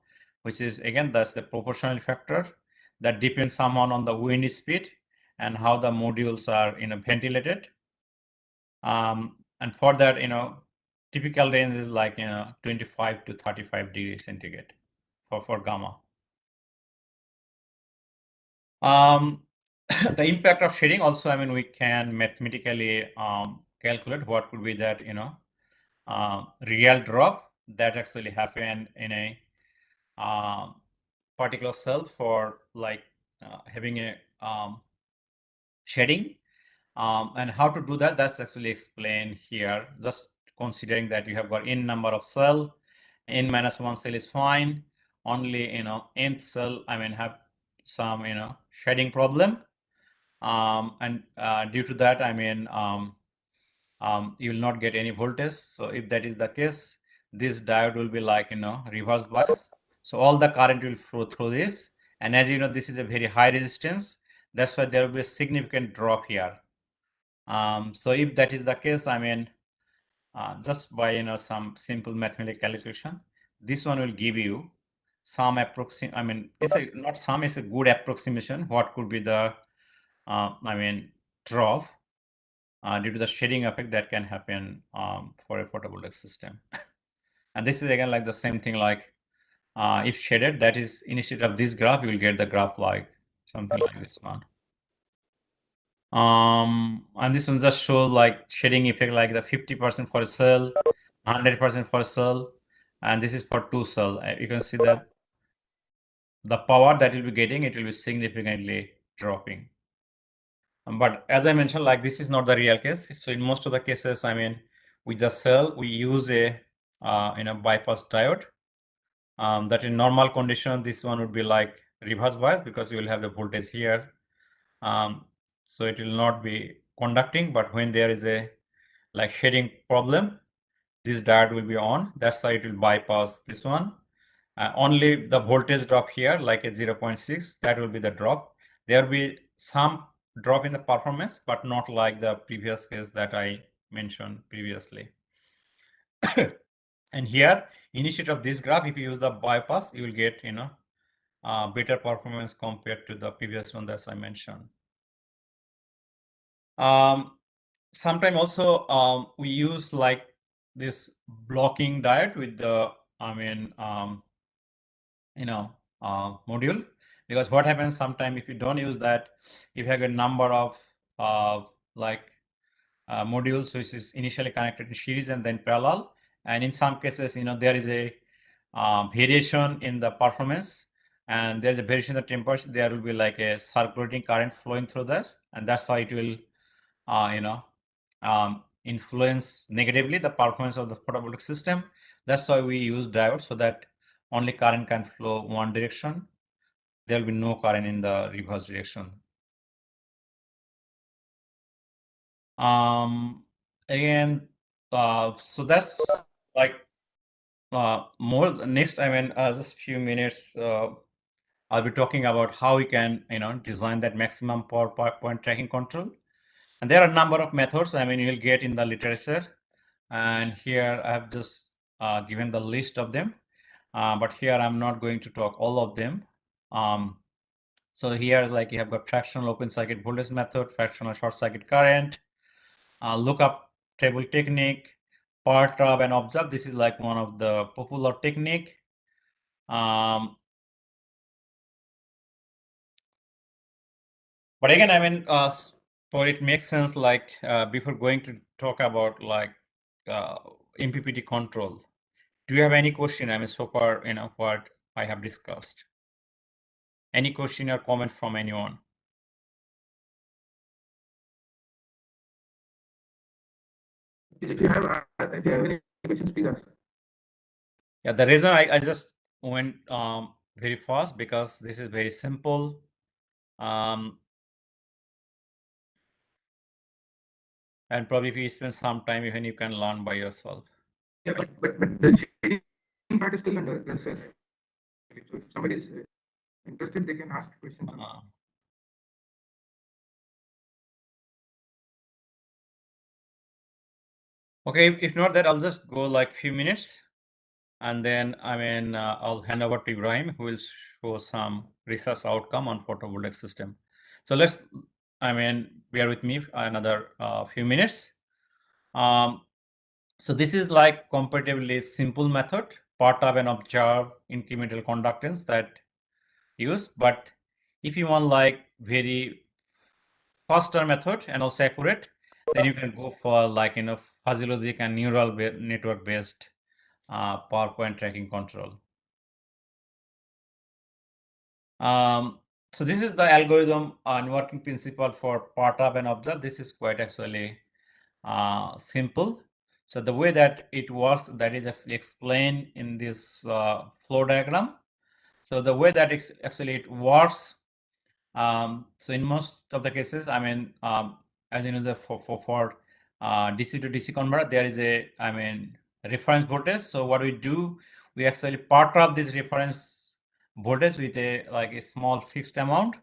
which is again that's the proportional factor that depends somehow on the wind speed and how the modules are ventilated. And for that, typical range is like 25 to 35 degrees centigrade for gamma. The impact of shading also, we can mathematically calculate what could be that real drop that actually happened in a particular cell for like having a shading. And how to do that, that's actually explained here. Just considering that you have got n number of cell, n minus 1 cell is fine. Only nth cell have some shading problem, and due to that you will not get any voltage. So if that is the case, this diode will be like reverse bias, so all the current will flow through this. And as you know, this is a very high resistance, that's why there will be a significant drop here. So if that is the case, just by some simple mathematical calculation, this one will give you some it's a good approximation what could be the drop due to the shading effect that can happen for a photovoltaic system. And this is again like the same thing, like if shaded, that is instead of this graph, you will get the graph like something like this one. And this one just shows like shading effect, like the 50% for a cell, 100% for a cell, and this is for two cell. You can see that the power that you'll be getting, it will be significantly dropping. But as I mentioned, like this is not the real case. So in most of the cases, with the cell, we use a bypass diode. That in normal condition, this one would be like reverse bias because you will have the voltage here. So it will not be conducting, but when there is a like shading problem, this diode will be on. That's why it will bypass this one. Only the voltage drop here, like a 0.6, that will be the drop. There will be some drop in the performance, but not like the previous case that I mentioned previously. And here, instead of this graph, if you use the bypass, you will get better performance compared to the previous one that I mentioned. Sometimes also we use like this blocking diode with the module, because what happens sometimes if you don't use that, if you have a number of modules which is initially connected in series and then parallel, and in some cases there is a variation in the performance and there's a variation in the temperature, there will be like a circulating current flowing through this, and that's how it will, influence negatively the performance of the photovoltaic system. That's why we use diodes, so that only current can flow one direction. There will be no current in the reverse direction. Again, so that's like more next. Just a few minutes. I'll be talking about how we can, design that maximum power point tracking control. And there are a number of methods. You'll get in the literature. And here I have just given the list of them. But here I'm not going to talk all of them. So here, like, you have got fractional open circuit voltage method, fractional short circuit current, lookup table technique, perturb and observe. This is like one of the popular technique. But again, for it makes sense, like, before going to talk about like MPPT control, do you have any question? So far, what I have discussed. Any question or comment from anyone? If you have any questions, please ask. Yeah, the reason I just went very fast, because this is very simple. And probably if you spend some time, even you can learn by yourself. Yeah, but the shading part is still under research. So if somebody is interested, they can ask questions. Okay, if not that, I'll just go like few minutes, and then I'll hand over to Ibrahim, who will show some research outcome on photovoltaic system. So let's, bear with me another few minutes. So this is like comparatively simple method, perturb and observe incremental conductance that use. But if you want like very faster method and also accurate, then you can go for like fuzzy logic and neural network based power point tracking control. So this is the algorithm and working principle for perturb and observe. This is quite actually simple. So the way that it works, that is actually explained in this flow diagram. So the way that actually it works, so in most of the cases, as you know, for DC to DC converter, there is a reference voltage. So what we do, we actually perturb this reference voltage with a small fixed amount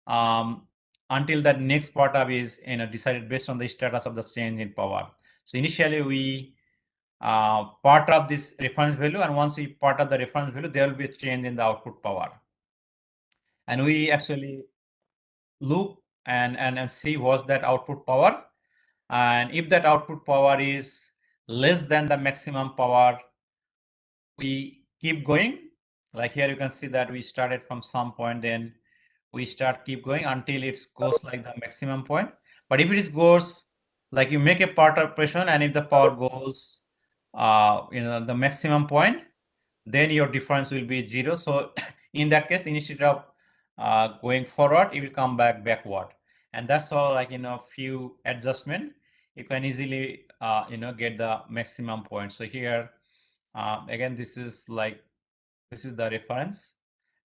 until that next perturb is decided based on the status of the change in power. So initially we perturb this reference value, and once we perturb the reference value, there will be a change in the output power. And we actually look and see what's that output power. And if that output power is less than the maximum power, we keep going. Like here you can see that we started from some point, then we keep going until it goes like the maximum point. But if it goes like you make a part operation, and if the power goes the maximum point, then your difference will be 0. So in that case, instead of going forward, it will come backward. And that's all, like few adjustment, you can easily get the maximum point. So here again, this is the reference,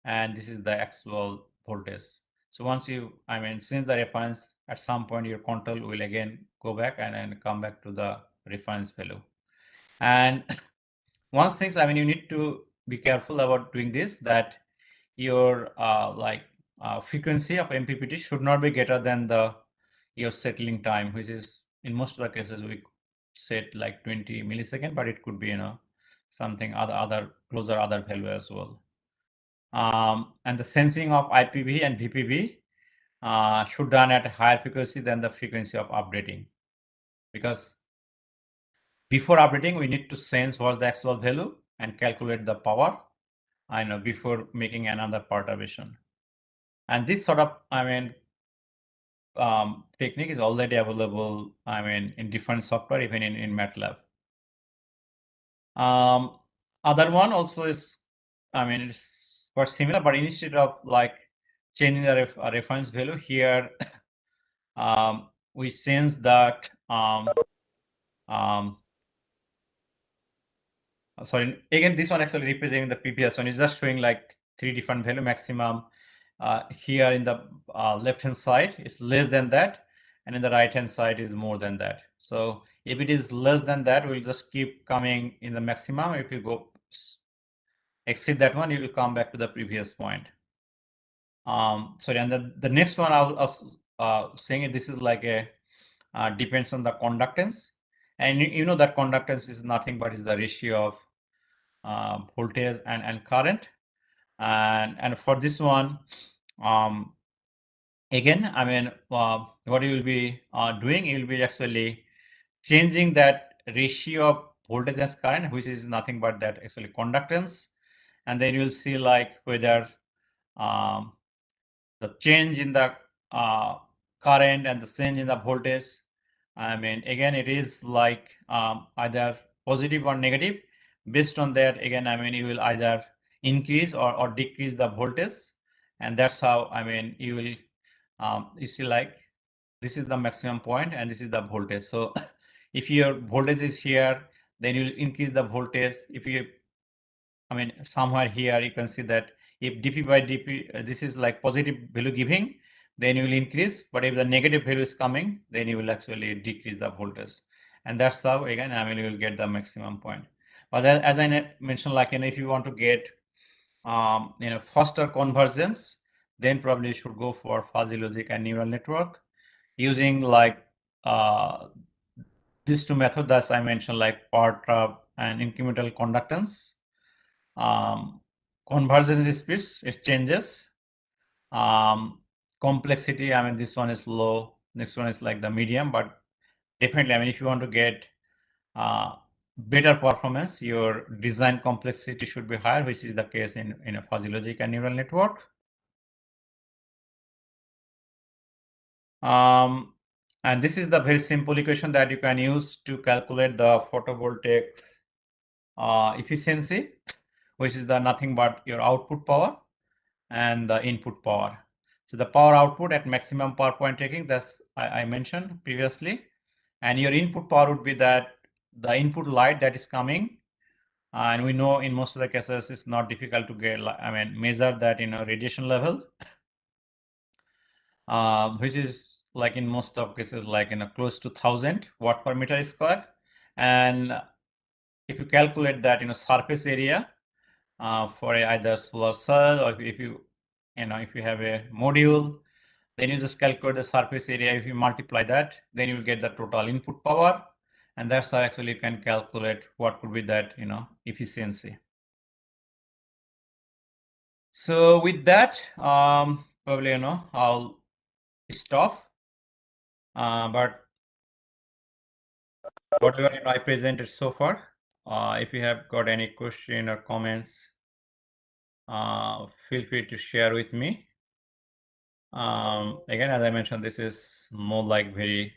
and this is the actual voltage. So once you since the reference, at some point your control will again go back and come back to the reference value. And once things, you need to be careful about doing this, that your frequency of MPPT should not be greater than your settling time, which is in most of the cases we set like 20 millisecond, but it could be something other closer other value as well. And the sensing of IPV and VPV should run at a higher frequency than the frequency of updating, because before updating we need to sense what's the actual value and calculate the power before making another perturbation. And this sort of technique is already available in different software, even in MATLAB. Other one also is it's quite similar, but instead of like changing the reference value here, we sense that sorry, again, this one actually representing the previous one is just showing like 3 different value maximum. Here in the left hand side is less than that, and in the right hand side is more than that. So if it is less than that, we'll just keep coming in the maximum. If you go exceed that one, you will come back to the previous point. Sorry, and the next one I was saying this is like a depends on the conductance, and you know that conductance is nothing but is the ratio of voltage and current, and for this one, again, I mean, what you will be doing, you will be actually changing that ratio of voltage and current, which is nothing but that actually conductance, and then you will see like whether the change in the current and the change in the voltage, I mean, again, it is like either positive or negative. Based on that, again, I mean, you will either increase or decrease the voltage, and that's how, I mean, you will you see like this is the maximum point and this is the voltage. So if your voltage is here, then you will increase the voltage. If you, I mean, somewhere here you can see that if dp by dp, this is like positive value giving, then you will increase. But if the negative value is coming, then you will actually decrease the voltage. And that's how, again, I mean, you will get the maximum point. But as I mentioned, like, you know, if you want to get, you know, faster convergence, then probably you should go for fuzzy logic and neural network using like these two methods that I mentioned, like power trap and incremental conductance. Convergence speeds, it changes. Complexity, I mean, this one is low, this one is like the medium, but definitely, I mean, if you want to get better performance, your design complexity should be higher, which is the case in a fuzzy logic and neural network. And this is the very simple equation that you can use to calculate the photovoltaic efficiency, which is the nothing but your output power and the input power. So the power output at maximum power point taking, that's I mentioned previously, and your input power would be that the input light that is coming, and we know in most of the cases it's not difficult to get, I mean, measure that in a radiation level, which is like in most of cases like in a close to 1000 watt per meter square. And if you calculate that in a surface area for either solar cell, or if you know, if you have a module, then you just calculate the surface area. If you multiply that, then you will get the total input power, and that's how actually you can calculate what could be that, you know, efficiency. So with that, probably, you know, I'll stop. But whatever, you know, I presented so far, if you have got any question or comments, feel free to share with me. Again, as I mentioned, this is more like very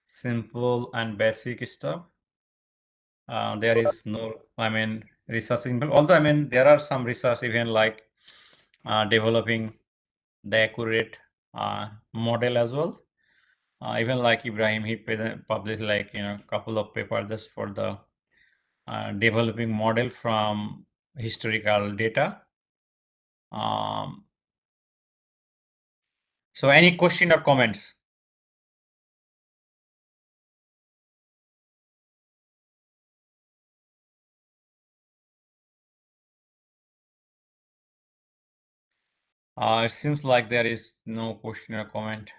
simple and basic stuff. There is no, I mean, research involved. Although, I mean, there are some research even like developing the accurate model as well. Even like Ibrahim, he published like, you know, a couple of papers just for the developing model from historical data. So any question or comments? It seems like there is no question or comment,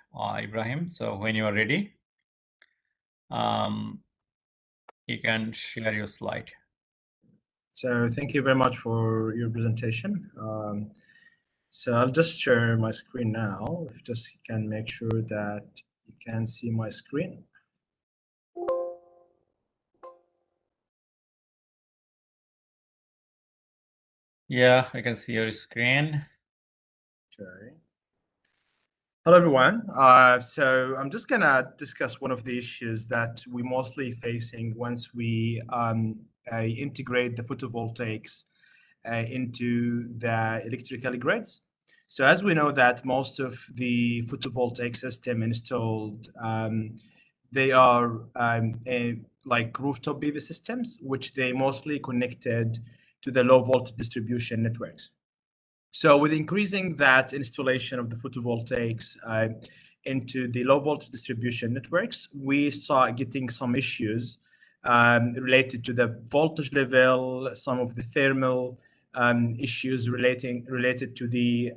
Ibrahim. So when you are ready, you can share your slide. So thank you very much for your presentation. So I'll just share my screen now. If you just can make sure that you can see my screen. Yeah, I can see your screen. Okay. Hello, everyone. So I'm just going to discuss one of the issues that we're mostly facing once we integrate the photovoltaics into the electrical grids. So as we know that most of the photovoltaic system installed, they are like rooftop PV systems, which they mostly connected to the low voltage distribution networks. So with increasing that installation of the photovoltaics into the low voltage distribution networks, we start getting some issues related to the voltage level, some of the thermal issues related to the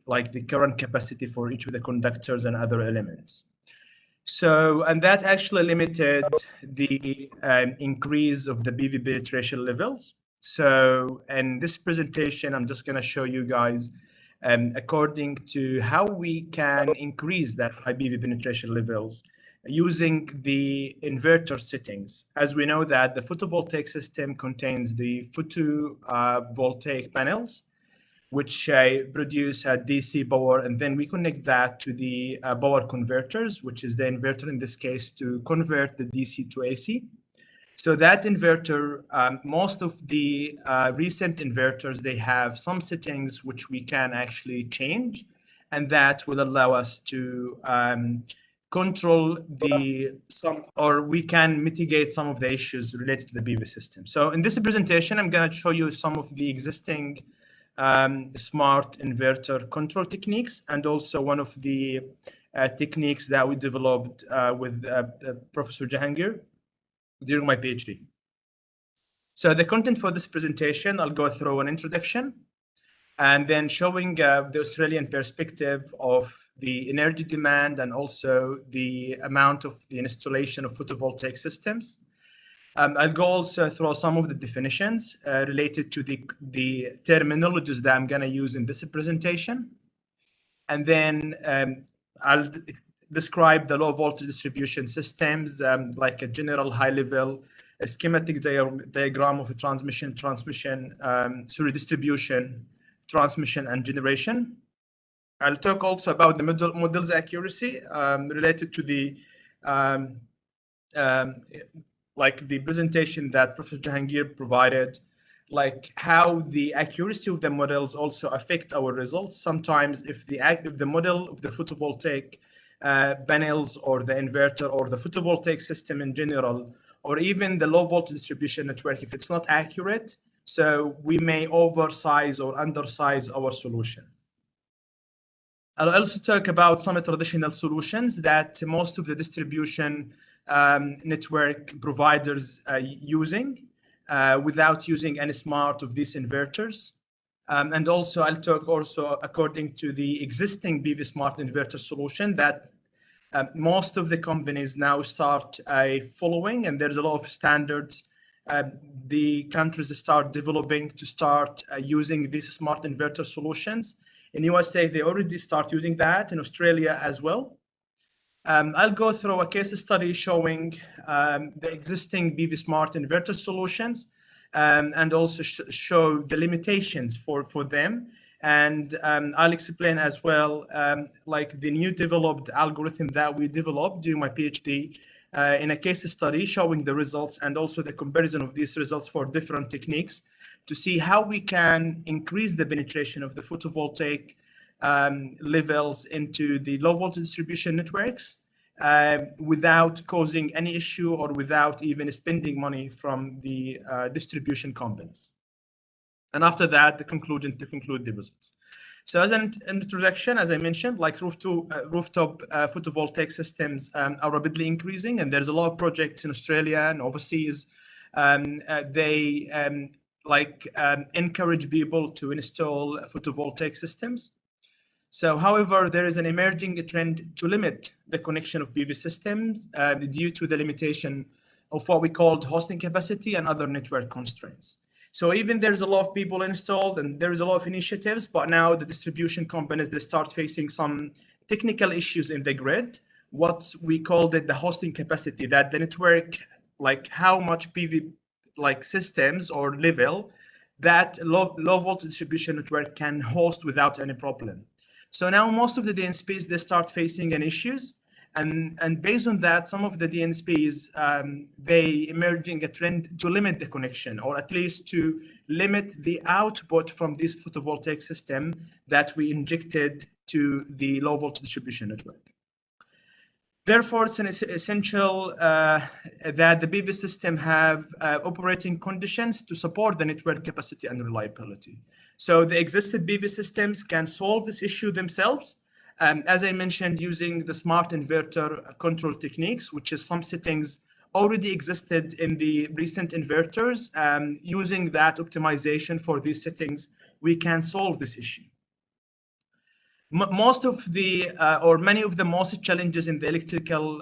like the current capacity for each of the conductors and other elements. So, and that actually limited the increase of the PV penetration levels. So in this presentation, I'm just going to show you guys according to how we can increase that high PV penetration levels using the inverter settings. As we know that the photovoltaic system contains the photovoltaic panels, which produce a DC power, and then we connect that to the power converters, which is the inverter in this case, to convert the DC to AC. So that inverter, most of the recent inverters, they have some settings which we can actually change, and that will allow us to control or we can mitigate some of the issues related to the PV system. So in this presentation, I'm going to show you some of the existing smart inverter control techniques, and also one of the techniques that we developed with Professor Jahangir during my PhD. So the content for this presentation, I'll go through an introduction and then showing the Australian perspective of the energy demand and also the amount of the installation of photovoltaic systems. I'll go also through some of the definitions related to the terminologies that I'm going to use in this presentation. And then I'll describe the low voltage distribution systems, like a general high level, a schematic diagram of a distribution, transmission, and generation. I'll talk also about the model's accuracy related to the like the presentation that Professor Jahangir provided, like how the accuracy of the models also affect our results. Sometimes if the model of the photovoltaic panels or the inverter or the photovoltaic system in general, or even the low voltage distribution network, if it's not accurate, so we may oversize or undersize our solution. I'll also talk about some traditional solutions that most of the distribution network providers using without using any smart of these inverters. And also I'll talk also according to the existing PV smart inverter solution that most of the companies now start following, and there's a lot of standards the countries start developing to start using these smart inverter solutions. In USA, they already start using that, in Australia as well. I'll go through a case study showing the existing PV Smart inverter solutions and also show the limitations for them. And I'll explain as well like the new developed algorithm that we developed during my PhD in a case study showing the results and also the comparison of these results for different techniques to see how we can increase the penetration of the photovoltaic levels into the low voltage distribution networks without causing any issue or without even spending money from the distribution companies. And after that, the conclusion to conclude the results. So as an introduction, as I mentioned, like rooftop photovoltaic systems are rapidly increasing, and there's a lot of projects in Australia and overseas. They encourage people to install photovoltaic systems. So, however, there is an emerging trend to limit the connection of PV systems due to the limitation of what we called hosting capacity and other network constraints. So even there's a lot of people installed and there is a lot of initiatives, but now the distribution companies, they start facing some technical issues in the grid. What we called it the hosting capacity, that the network, like how much PV like systems or level that low voltage distribution network can host without any problem. So now most of the DSPs, they start facing an issues And based on that, some of the DNSPs, they emerging a trend to limit the connection, or at least to limit the output from this photovoltaic system that we injected to the low voltage distribution network. Therefore, it's essential that the PV system have operating conditions to support the network capacity and reliability. So the existing PV systems can solve this issue themselves, as I mentioned, using the smart inverter control techniques, which is some settings already existed in the recent inverters. Using that optimization for these settings, we can solve this issue. Most of the, or many of the most challenges in the electrical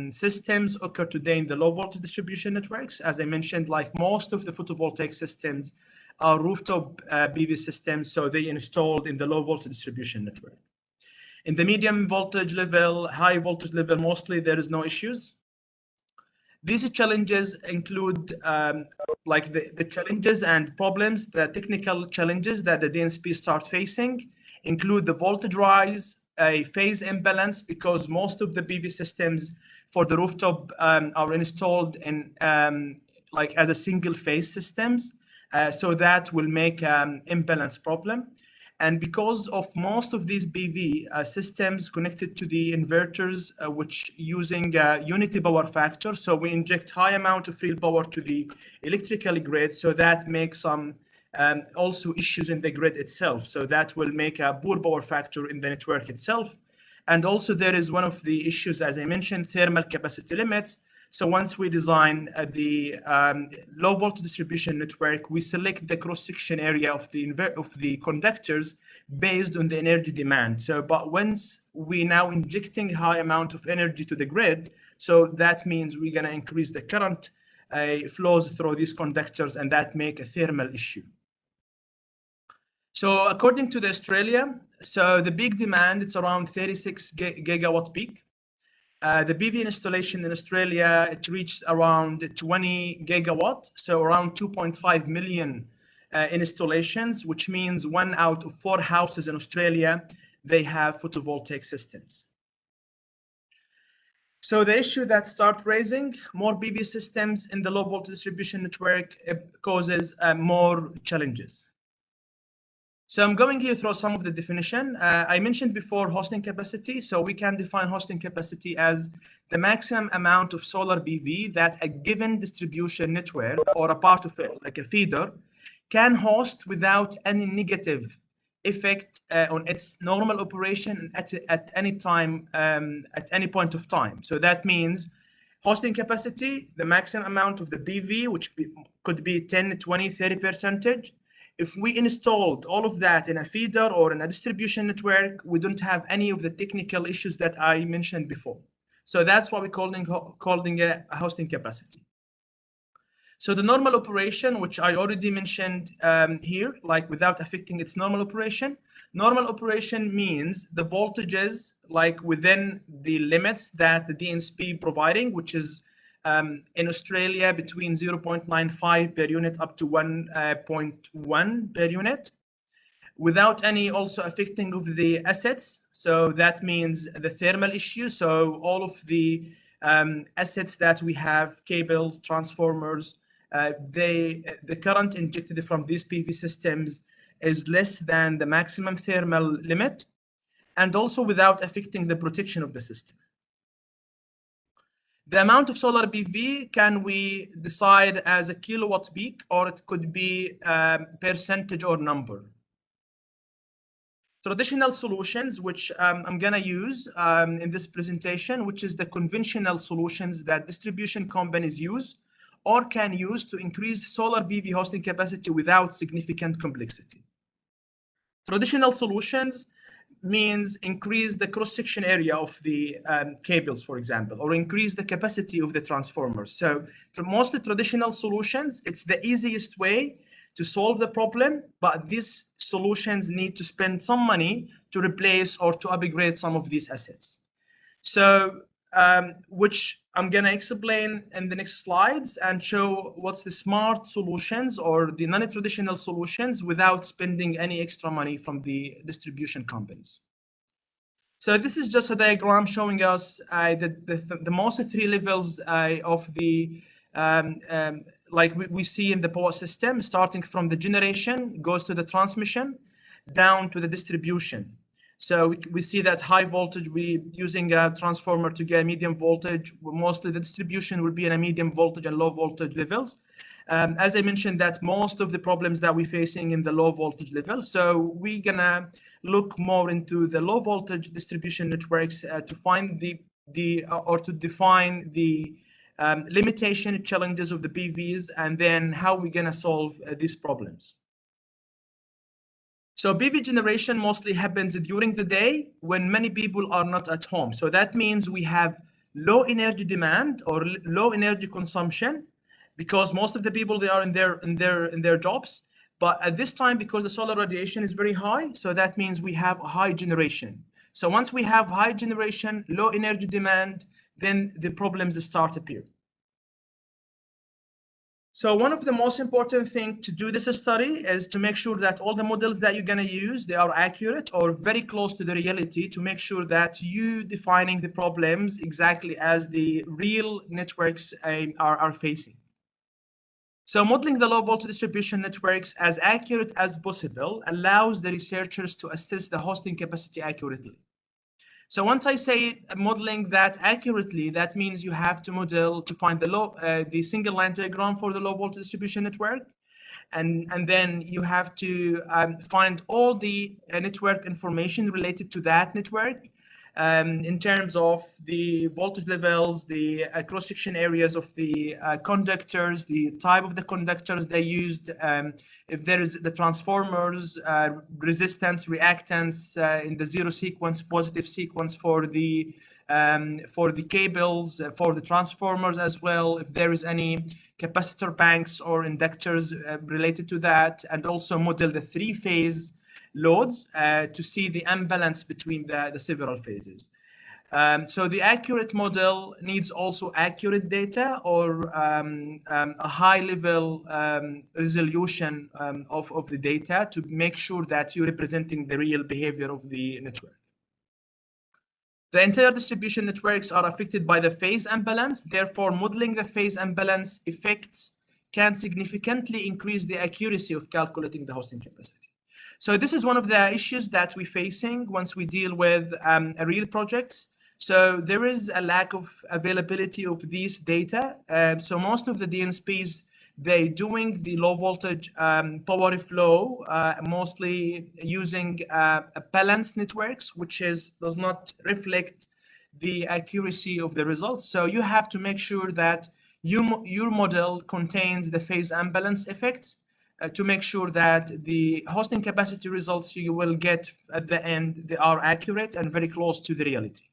systems occur today in the low voltage distribution networks. As I mentioned, like most of the photovoltaic systems are rooftop PV systems, so they installed in the low voltage distribution network. In the medium voltage level, high voltage level, mostly there is no issues. These challenges include like the challenges and problems, the technical challenges that the DNSP start facing include the voltage rise, a phase imbalance, because most of the PV systems for the rooftop are installed in like as a single phase systems. So that will make imbalance problem. And because of most of these PV systems connected to the inverters, which using unity power factor, so we inject high amount of field power to the electrical grid, so that makes some also issues in the grid itself. So that will make a poor power factor in the network itself. And also there is one of the issues, as I mentioned, thermal capacity limits. So once we design the low voltage distribution network, we select the cross-section area of the conductors based on the energy demand. So, but once we now injecting high amount of energy to the grid, so that means we're gonna increase the current flows through these conductors, and that make a thermal issue. So according to the Australia, so the peak demand, it's around 36 gigawatt peak. The PV installation in Australia, it reached around 20 gigawatt, so around 2.5 million installations, which means 1 out of 4 houses in Australia, they have photovoltaic systems. So the issue that start raising more PV systems in the low voltage distribution network causes more challenges. So I'm going here through some of the definition. I mentioned before hosting capacity. So we can define hosting capacity as the maximum amount of solar PV that a given distribution network or a part of it, like a feeder, can host without any negative effect on its normal operation at any time, at any point of time. So that means hosting capacity, the maximum amount of the PV, which could be 10, 20, 30%. If we installed all of that in a feeder or in a distribution network, we don't have any of the technical issues that I mentioned before. So that's what we're calling a hosting capacity. So the normal operation, which I already mentioned here, like without affecting its normal operation means the voltages like within the limits that the DNSP providing, which is in Australia between 0.95 per unit up to 1.1 per unit, without any also affecting of the assets. So that means the thermal issue. So all of the assets that we have, cables, transformers, the current injected from these PV systems is less than the maximum thermal limit, and also without affecting the protection of the system. The amount of solar PV can we decide as a kilowatt peak, or it could be percentage or number. Traditional solutions, which I'm gonna use in this presentation, which is the conventional solutions that distribution companies use or can use to increase solar PV hosting capacity without significant complexity. Traditional solutions means increase the cross-section area of the cables, for example, or increase the capacity of the transformers. So for most traditional solutions, it's the easiest way to solve the problem, but these solutions need to spend some money to replace or to upgrade some of these assets. So which I'm gonna explain in the next slides and show what's the smart solutions or the non-traditional solutions without spending any extra money from the distribution companies. So this is just a diagram showing us the most three levels of the like we see in the power system, starting from the generation, goes to the transmission, down to the distribution. So we see that high voltage, we using a transformer to get medium voltage. Mostly the distribution will be in a medium voltage and low voltage levels. As I mentioned, that most of the problems that we're facing in the low voltage level. So we're gonna look more into the low voltage distribution networks to find or to define the limitation challenges of the PVs, and then how we're gonna solve these problems. So PV generation mostly happens during the day when many people are not at home. So that means we have low energy demand or low energy consumption, because most of the people, they are in their jobs. But at this time, because the solar radiation is very high, so that means we have a high generation. So once we have high generation, low energy demand, then the problems start appear. So one of the most important things to do this study is to make sure that all the models that you're going to use, they are accurate or very close to the reality, to make sure that you defining the problems exactly as the real networks are facing. So modeling the low voltage distribution networks as accurate as possible allows the researchers to assess the hosting capacity accurately. So once I say modeling that accurately, that means you have to model to find the single line diagram for the low voltage distribution network. And then you have to find all the network information related to that network in terms of the voltage levels, the cross-section areas of the conductors, the type of the conductors they used, if there is the transformers, resistance, reactance in the zero sequence, positive sequence for the cables, for the transformers as well, if there is any capacitor banks or inductors related to that, and also model the three-phase loads to see the imbalance between the several phases. So the accurate model needs also accurate data or a high level resolution of the data to make sure that you're representing the real behavior of the network. The entire distribution networks are affected by the phase imbalance. Therefore, modeling the phase imbalance effects can significantly increase the accuracy of calculating the hosting capacity. So this is one of the issues that we're facing once we deal with real projects. So there is a lack of availability of these data. So most of the DNSPs, they doing the low voltage power flow, mostly using balanced networks, which does not reflect the accuracy of the results. So you have to make sure that your model contains the phase imbalance effects to make sure that the hosting capacity results you will get at the end, they are accurate and very close to the reality.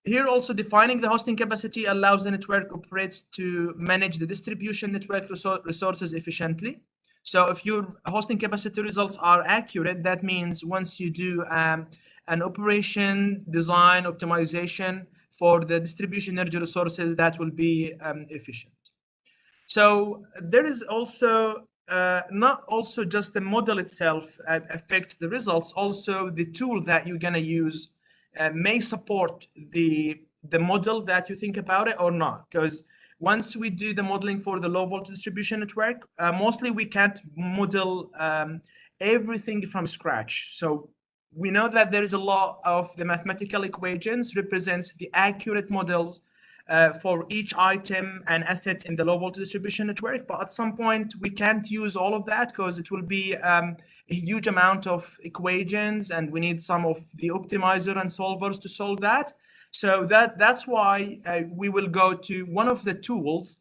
Here also defining the hosting capacity allows the network operators to manage the distribution network resources efficiently. So if your hosting capacity results are accurate, that means once you do an operation design optimization for the distribution energy resources, that will be efficient. So there is also not also just the model itself affects the results, also the tool that you're going to use may support the model that you think about it or not. Because once we do the modeling for the low voltage distribution network, mostly we can't model everything from scratch. So we know that there is a lot of the mathematical equations represents the accurate models for each item and asset in the low voltage distribution network. But at some point, we can't use all of that because it will be a huge amount of equations, and we need some of the optimizer and solvers to solve that. So that's why we will go to one of the tools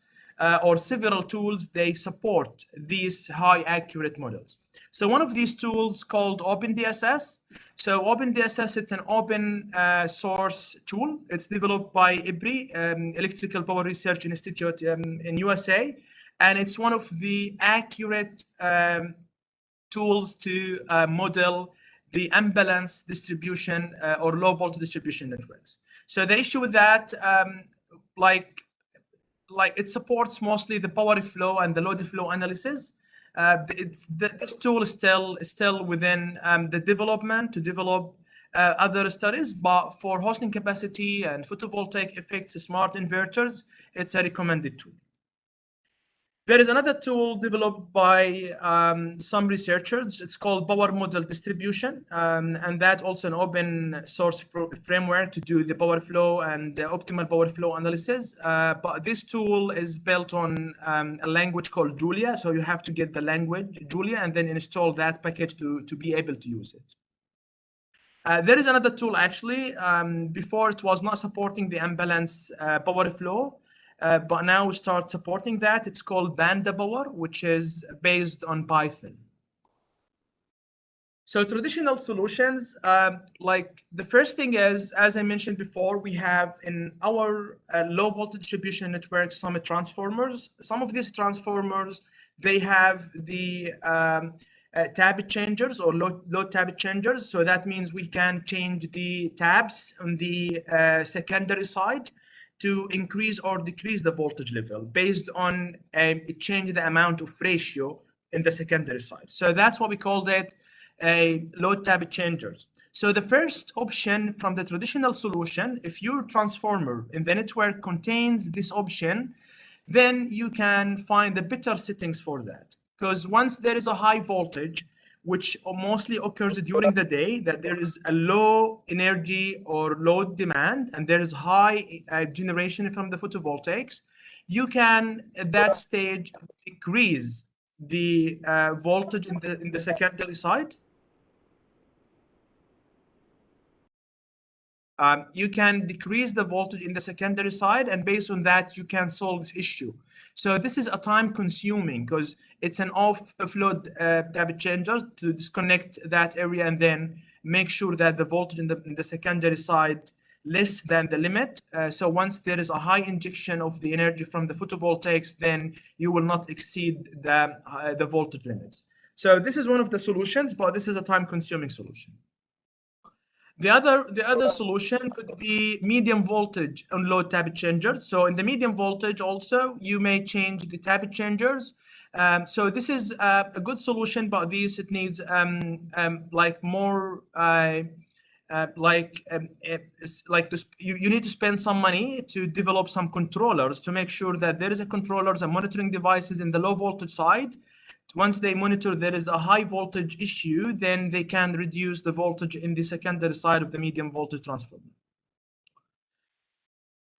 or several tools, they support these high accurate models. So one of these tools called OpenDSS. So OpenDSS, it's an open source tool. It's developed by EPRI, Electrical Power Research Institute in USA. And it's one of the accurate tools to model the imbalance distribution or low voltage distribution networks. So the issue with that, like it supports mostly the power flow and the load flow analysis. This tool is still within the development to develop other studies, but for hosting capacity and photovoltaic effects, smart inverters, it's a recommended tool. There is another tool developed by some researchers. It's called Power Model Distribution, and that's also an open source framework to do the power flow and optimal power flow analysis. But this tool is built on a language called Julia. So you have to get the language Julia and then install that package to be able to use it. There is another tool actually. Before it was not supporting the imbalance power flow. But now we start supporting that. It's called Panda Power, which is based on Python. So traditional solutions, like the first thing is, as I mentioned before, we have in our low voltage distribution network some transformers. Some of these transformers, they have the tab changers or load tab changers. So that means we can change the tabs on the secondary side to increase or decrease the voltage level based on change the amount of ratio in the secondary side. So that's what we called it a load tab changers. So the first option from the traditional solution, if your transformer in the network contains this option, then you can find the better settings for that. Because once there is a high voltage, which mostly occurs during the day, that there is a low energy or load demand, and there is high generation from the photovoltaics, you can at that stage decrease the voltage in the secondary side. You can decrease the voltage in the secondary side, and based on that, you can solve this issue. So this is a time consuming because it's an offload tab changer to disconnect that area and then make sure that the voltage in the secondary side less than the limit. So once there is a high injection of the energy from the photovoltaics, then you will not exceed the voltage limits. So this is one of the solutions, but this is a time consuming solution. The other solution could be medium voltage on load tab changers. So in the medium voltage also, you may change the tab changers. So this is a good solution, but it needs like more you need to spend some money to develop some controllers to make sure that there is a controllers and monitoring devices in the low voltage side. Once they monitor there is a high voltage issue, then they can reduce the voltage in the secondary side of the medium voltage transformer.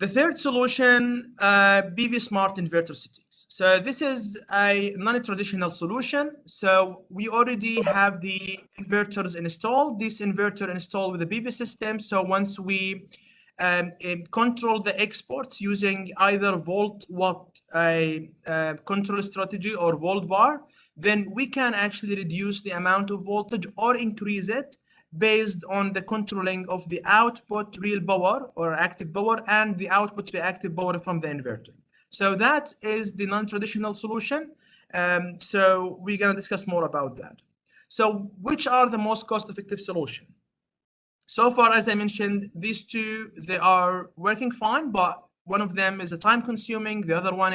The third solution, PV smart inverter settings. So this is a non-traditional solution. So we already have the inverters installed. This inverter installed with the PV system. So once we control the exports using either volt watt control strategy or volt var, then we can actually reduce the amount of voltage or increase it based on the controlling of the output real power or active power and the output reactive power from the inverter. So that is the non-traditional solution. So we're going to discuss more about that. So which are the most cost-effective solution? So far, as I mentioned, these two, they are working fine, but one of them is a time consuming. The other one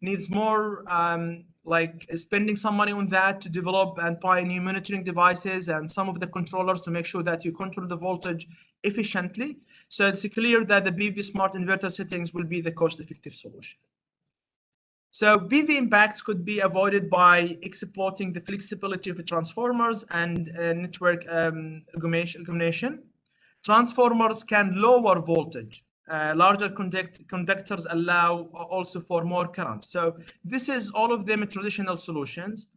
needs more like spending some money on that to develop and buy new monitoring devices and some of the controllers to make sure that you control the voltage efficiently. So it's clear that the PV smart inverter settings will be the cost-effective solution. So PV impacts could be avoided by exploiting the flexibility of the transformers and network automation. Transformers can lower voltage. Larger conductors allow also for more current. So this is all of them traditional solutions.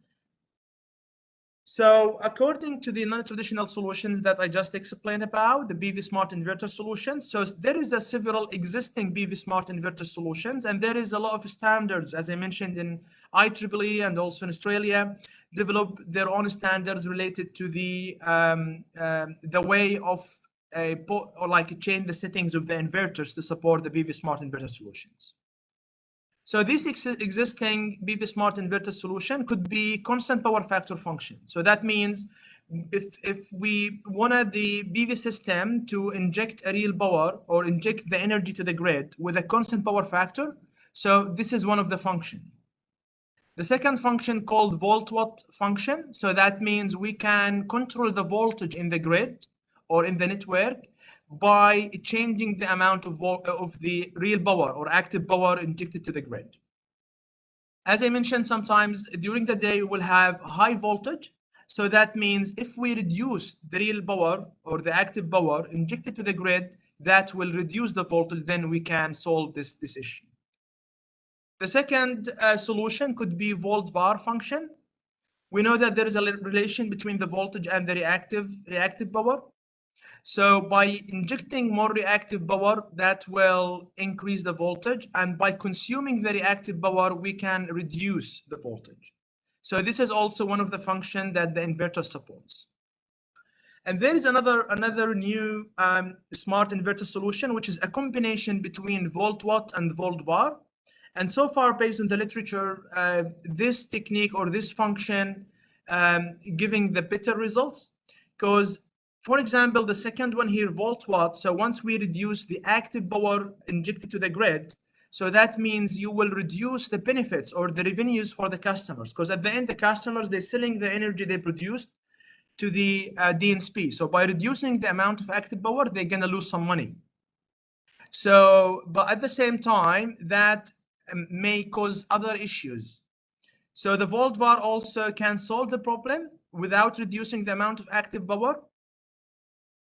So according to the non-traditional solutions that I just explained about, the PV smart inverter solutions, so there is several existing PV smart inverter solutions, and there is a lot of standards, as I mentioned, in IEEE and also in Australia, develop their own standards related to the way of change the settings of the inverters to support the PV smart inverter solutions. So this existing PV smart inverter solution could be constant power factor function. So that means if we wanted the PV system to inject a real power or inject the energy to the grid with a constant power factor, so this is one of the function. The second function called volt-watt function. So that means we can control the voltage in the grid or in the network by changing the amount of the real power or active power injected to the grid. As I mentioned, sometimes during the day we will have high voltage. So that means if we reduce the real power or the active power injected to the grid, that will reduce the voltage, then we can solve this issue. The second solution could be volt-var function. We know that there is a relation between the voltage and the reactive power. So by injecting more reactive power, that will increase the voltage. And by consuming the reactive power, we can reduce the voltage. So this is also one of the functions that the inverter supports. And there is another new smart inverter solution, which is a combination between volt-watt and volt-var. And so far, based on the literature, this technique or this function giving the better results. Because, for example, the second one here, volt-watt, so once we reduce the active power injected to the grid, so that means you will reduce the benefits or the revenues for the customers. Because at the end, the customers, they're selling the energy they produced to the DNSP. So by reducing the amount of active power, they're going to lose some money. So, but at the same time, that may cause other issues. So the volt-var also can solve the problem without reducing the amount of active power,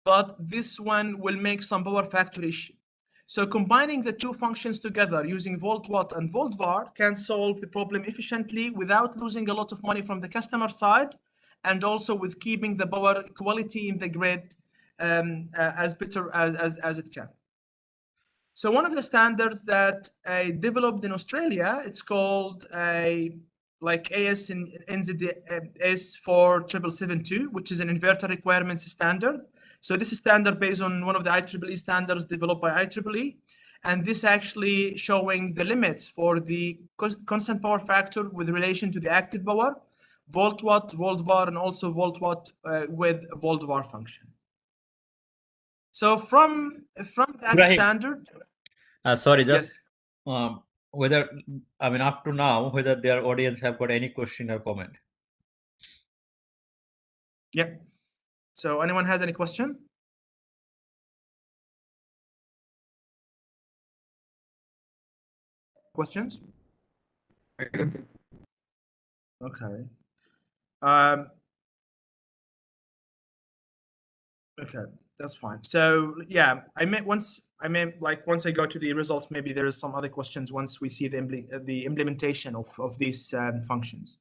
but this one will make some power factor issue. So combining the two functions together using volt-watt and volt-var can solve the problem efficiently without losing a lot of money from the customer side, and also with keeping the power quality in the grid as better as it can. So one of the standards that I developed in Australia, it's called like AS in NZS 4772, which is an inverter requirements standard. So this is standard based on one of the IEEE standards developed by IEEE. And this actually showing the limits for the constant power factor with relation to the active power, volt-watt, volt-var, and also volt-watt with volt-var function. So from that Ibrahim, standard, sorry, just yes. Whether, I mean, up to now, whether their audience have got any question or comment. Yeah. So anyone has any question? Questions? Okay. Okay, that's fine. So yeah, once I go to the results, maybe there is some other questions once we see the implementation of these functions.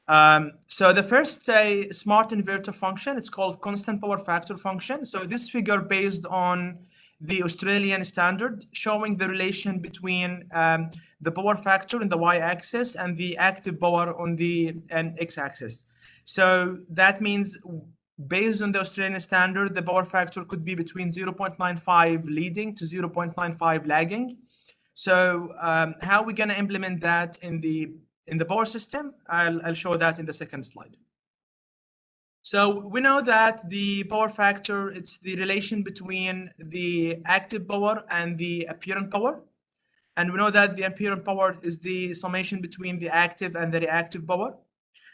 So the first smart inverter function, it's called constant power factor function. So this figure based on the Australian standard showing the relation between the power factor in the y-axis and the active power on the x-axis. So that means based on the Australian standard, the power factor could be between 0.95 leading to 0.95 lagging. So how are we going to implement that in the power system? I'll show that in the second slide. So we know that the power factor, it's the relation between the active power and the apparent power. And we know that the apparent power is the summation between the active and the reactive power.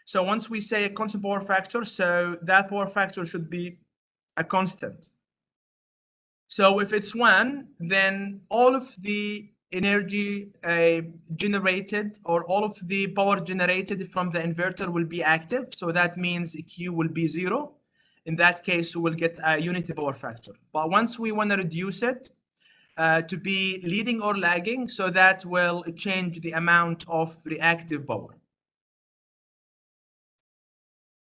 So once we say a constant power factor, so that power factor should be a constant. So if it's 1, then all of the energy generated or all of the power generated from the inverter will be active. So that means Q will be 0. In that case, we will get a unity power factor. But once we want to reduce it to be leading or lagging, so that will change the amount of reactive power.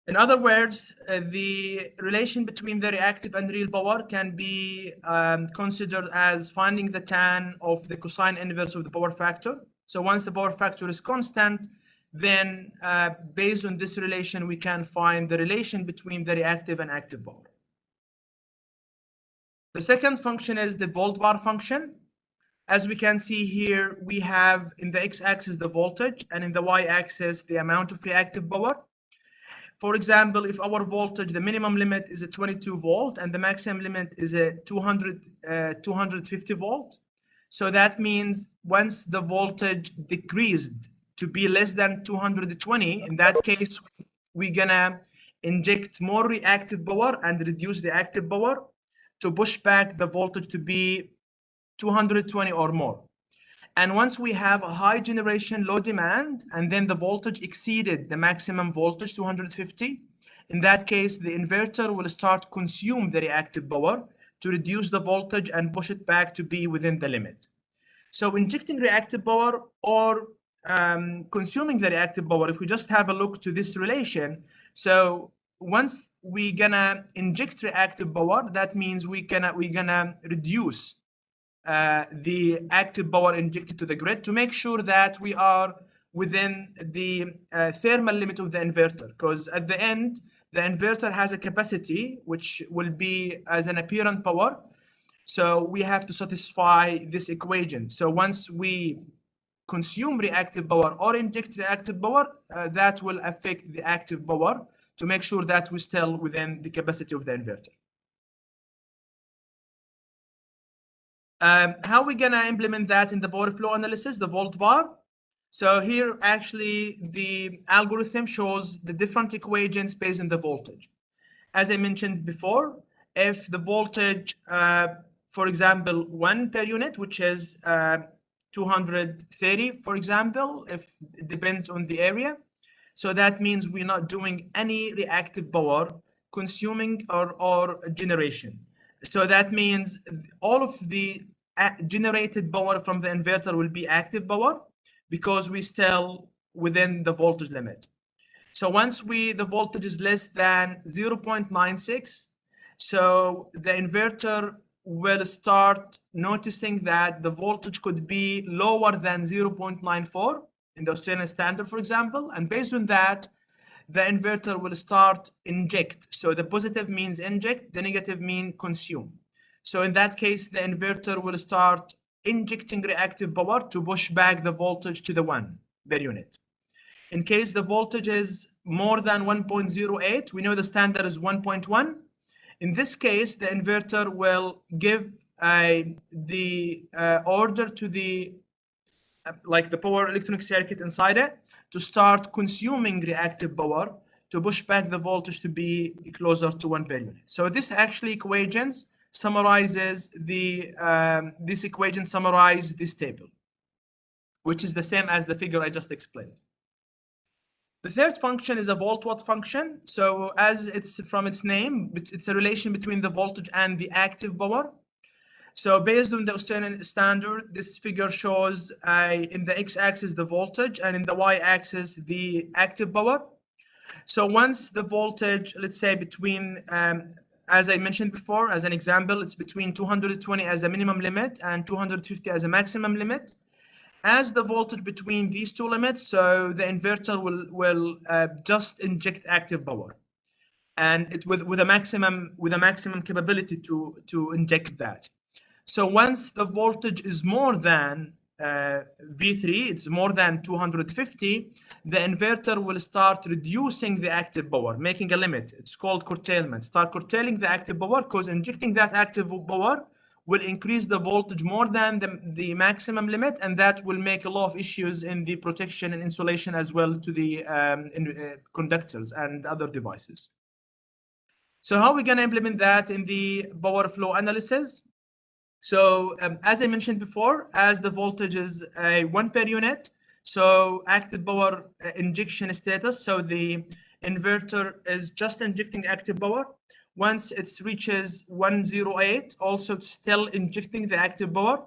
In other words, the relation between the reactive and real power can be considered as finding the tan of the cosine inverse of the power factor. So once the power factor is constant, then based on this relation, we can find the relation between the reactive and active power. The second function is the volt-var function. As we can see here, we have in the x-axis the voltage and in the y-axis the amount of reactive power. For example, if our voltage, the minimum limit is a 22 volt and the maximum limit is a 250 volt. So that means once the voltage decreased to be less than 220, in that case, we're gonna inject more reactive power and reduce the active power to push back the voltage to be 220 or more. And once we have a high generation, low demand, and then the voltage exceeded the maximum voltage, 250, in that case, the inverter will start consume the reactive power to reduce the voltage and push it back to be within the limit. So injecting reactive power or consuming the reactive power, if we just have a look to this relation, so once we gonna inject reactive power, that means we gonna reduce the active power injected to the grid to make sure that we are within the thermal limit of the inverter, because at the end, the inverter has a capacity which will be as an apparent power. So we have to satisfy this equation. So once we consume reactive power or inject reactive power, that will affect the active power to make sure that we're still within the capacity of the inverter. How are we gonna implement that in the power flow analysis, the volt var? So here, actually, the algorithm shows the different equations based on the voltage. As I mentioned before, if the voltage, for example, 1 per unit, which is 230, for example, if it depends on the area. So that means we're not doing any reactive power consuming or generation. So that means all of the generated power from the inverter will be active power because we're still within the voltage limit. So once the voltage is less than 0.96, so the inverter will start noticing that the voltage could be lower than 0.94 in the Australian standard, for example. And based on that, the inverter will start inject. So the positive means inject, the negative means consume. So in that case, the inverter will start injecting reactive power to push back the voltage to the 1 per unit. In case the voltage is more than 1.08, we know the standard is 1.1. In this case, the inverter will give the order to the like the power electronic circuit inside it to start consuming reactive power to push back the voltage to be closer to 1 per unit. So this actually equations summarizes this equation summarize this table, which is the same as the figure I just explained. The third function is a volt-watt function. So as it's from its name, it's a relation between the voltage and the active power. So based on the Australian standard, this figure shows in the x-axis the voltage and in the y-axis the active power. So once the voltage, let's say between, as I mentioned before, as an example, it's between 220 as a minimum limit and 250 as a maximum limit. As the voltage between these two limits, so the inverter will just inject active power, and it with a maximum capability to inject that. So once the voltage is more than V3, it's more than 250, the inverter will start reducing the active power, making a limit. It's called curtailment. Start curtailing the active power because injecting that active power will increase the voltage more than the maximum limit, and that will make a lot of issues in the protection and insulation as well to the conductors and other devices. So how are we going to implement that in the power flow analysis? So as I mentioned before, as the voltage is 1 per unit, so active power injection status, so the inverter is just injecting active power. Once it reaches 108, also still injecting the active power.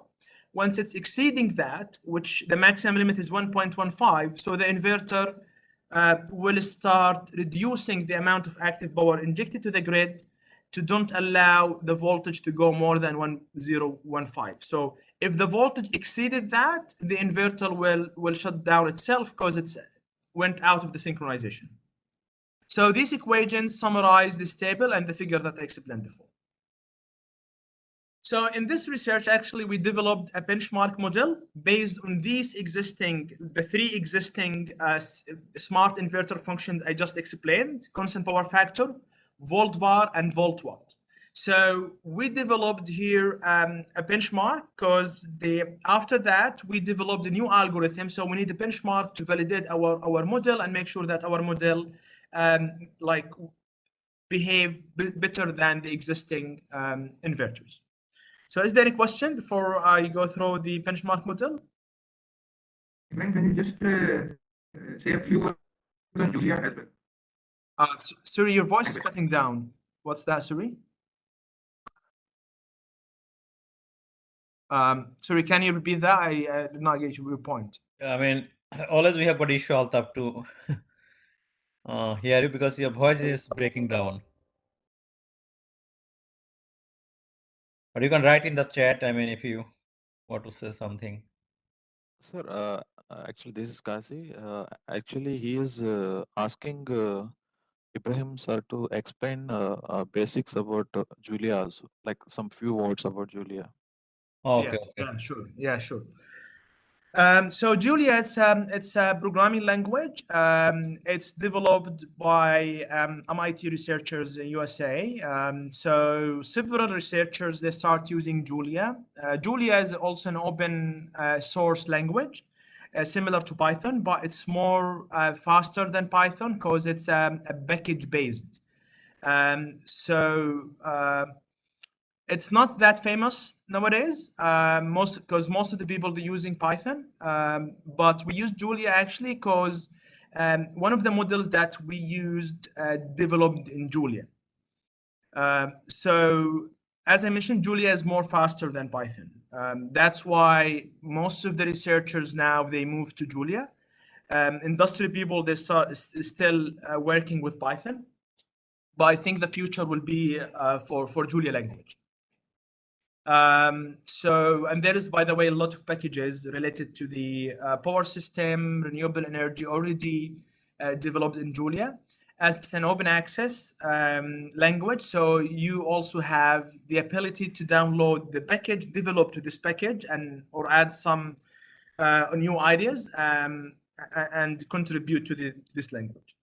Once it's exceeding that, which the maximum limit is 1.15, so the inverter will start reducing the amount of active power injected to the grid to don't allow the voltage to go more than 1015. So if the voltage exceeded that, the inverter will shut down itself because it went out of the synchronization. So these equations summarize this table and the figure that I explained before. So in this research, actually, we developed a benchmark model based on the three existing smart inverter functions I just explained: constant power factor, volt var, and volt watt. So we developed here a benchmark because after that we developed a new algorithm. So we need a benchmark to validate our model and make sure that our model like behave better than the existing inverters. So is there any question before I go through the benchmark model? Ibrahim, can you just say a few words on Julia as well? Sorry, your voice is cutting down. What's that, sorry? Sorry, can you repeat that? I did not get your point. I mean, always we have got issue Altaf to hear you because your voice is breaking down. But you can write in the chat, I mean, if you want to say something. Sir, actually, this is Kasi. Actually, he is asking Ibrahim sir to explain basics about Julia also, like some few words about Julia. Oh, Yeah, okay, okay. yeah, sure. Yeah, sure. So Julia, it's a programming language. It's developed by MIT researchers in USA. So several researchers they start using Julia. Julia is also an open source language, similar to Python, but it's more faster than Python because it's a package based. It's not that famous nowadays, most of the people are using Python, but we use Julia actually because one of the models that we used developed in Julia. So as I mentioned, Julia is more faster than Python. That's why most of the researchers now they move to Julia. Industry people they start still working with Python, but I think the future will be for Julia language. And there is, by the way, a lot of packages related to the power system, renewable energy already developed in Julia. As it's an open access language, so you also have the ability to download the package, develop to this package, and or add some new ideas and contribute to this language.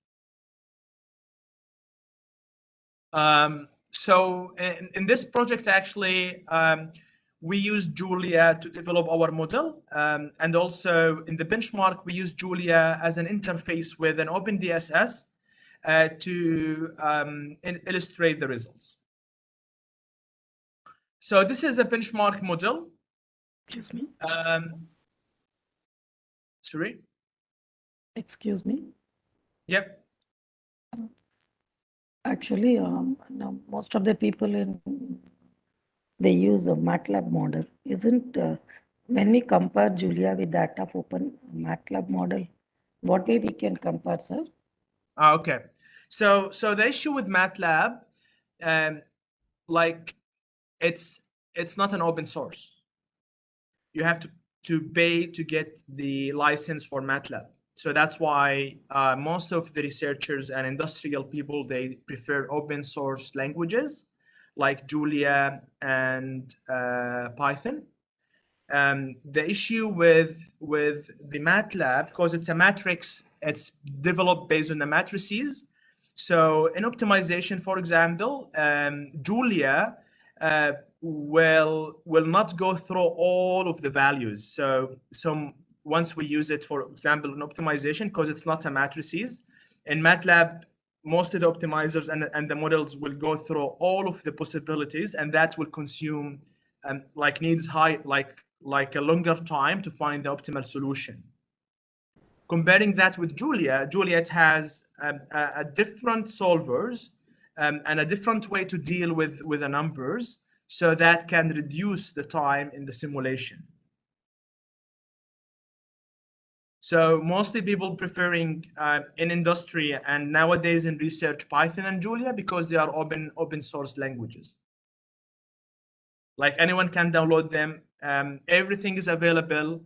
So in this project, actually, we use Julia to develop our model. And also in the benchmark, we use Julia as an interface with an OpenDSS to illustrate the results. So this is a benchmark model. Excuse me. Sorry? Excuse me. Yep. Actually, now most of the people they use a MATLAB model. Isn't when we compare Julia with that of Open MATLAB model, what way we can compare, sir? Okay. So the issue with MATLAB, like it's not an open source. You have to pay to get the license for MATLAB. So that's why most of the researchers and industrial people, they prefer open source languages like Julia and Python. The issue with the MATLAB, because it's a matrix, it's developed based on the matrices. So in optimization, for example, Julia will not go through all of the values. So once we use it, for example, in optimization, because it's not a matrices, in MATLAB, most of the optimizers and the models will go through all of the possibilities, and that will consume needs high like a longer time to find the optimal solution. Comparing that with Julia, Juliet has a different solvers and a different way to deal with the numbers, so that can reduce the time in the simulation. So mostly people preferring in industry and nowadays in research Python and Julia because they are open source languages. Like anyone can download them. Everything is available.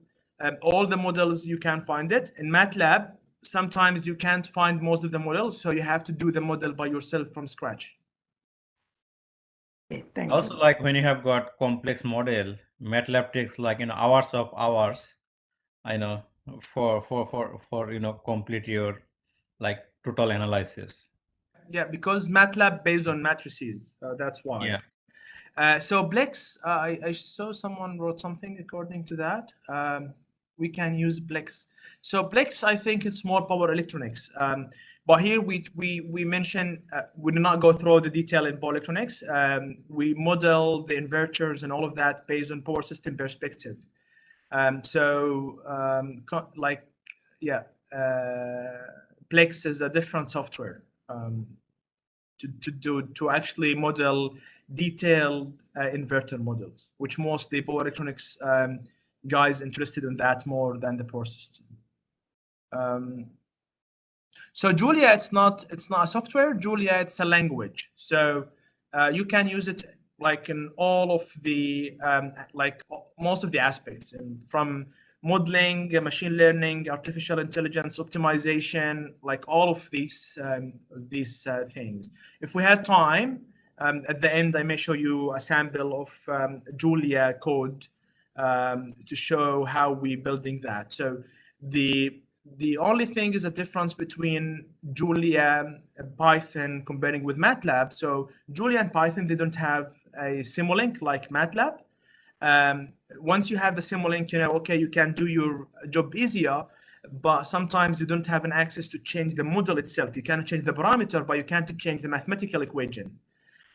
All the models you can find it. In MATLAB, sometimes you can't find most of the models, so you have to do the model by yourself from scratch. Okay, thank Also, you. like when you have got complex model, MATLAB takes like hours of hours, I know, for complete your like total analysis. Yeah, because MATLAB based on matrices. That's why. Yeah. So Plex, I saw someone wrote something according to that. We can use Plex. So Plex, I think it's more power electronics. But here we mention, we do not go through the detail in power electronics. We model the inverters and all of that based on power system perspective. Plex is a different software to actually model detailed inverter models, which mostly power electronics guys interested in that more than the power system. So Julia, it's not a software. Julia, it's a language. So you can use it like in all of the like most of the aspects, and from modeling, machine learning, artificial intelligence, optimization, like all of these things. If we had time, at the end, I may show you a sample of Julia code to show how we're building that. So the only thing is a difference between Julia and Python comparing with MATLAB. So Julia and Python, they don't have a Simulink like MATLAB. Once you have the Simulink, you know, okay, you can do your job easier, but sometimes you don't have an access to change the model itself. You cannot change the parameter, but you can't change the mathematical equation.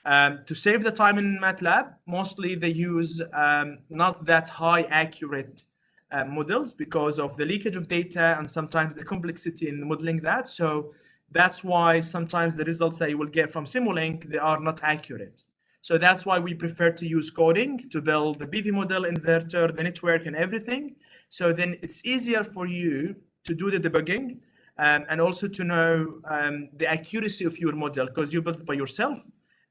To save the time in MATLAB, mostly they use not that high accurate models because of the leakage of data and sometimes the complexity in modeling that. So that's why sometimes the results that you will get from Simulink, they are not accurate. So that's why we prefer to use coding to build the PV model, inverter, the network, and everything. So then it's easier for you to do the debugging and also to know the accuracy of your model because you built it by yourself.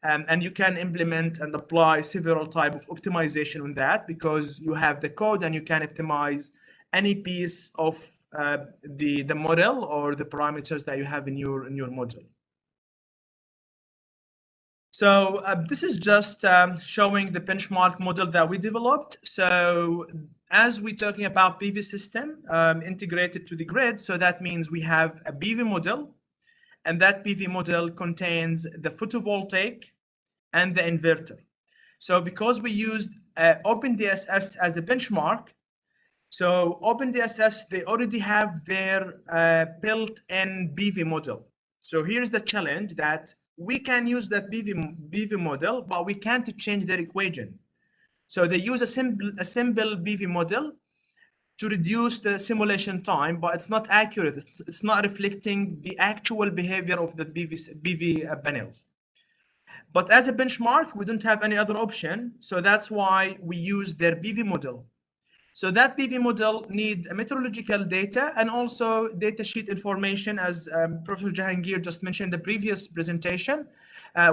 And you can implement and apply several type of optimization on that because you have the code and you can optimize any piece of the model or the parameters that you have in your model. So this is just showing the benchmark model that we developed. So as we're talking about PV system integrated to the grid, so that means we have a PV model, and that PV model contains the photovoltaic and the inverter. So because we used OpenDSS as a benchmark, so OpenDSS, they already have their built-in PV model. So here's the challenge that we can use that PV model, but we can't change their equation. So they use a simple PV model to reduce the simulation time, but it's not accurate. It's not reflecting the actual behavior of the PV panels. But as a benchmark, we don't have any other option. So that's why we use their PV model. So that PV model needs meteorological data and also datasheet information, as Professor Jahangir just mentioned in the previous presentation.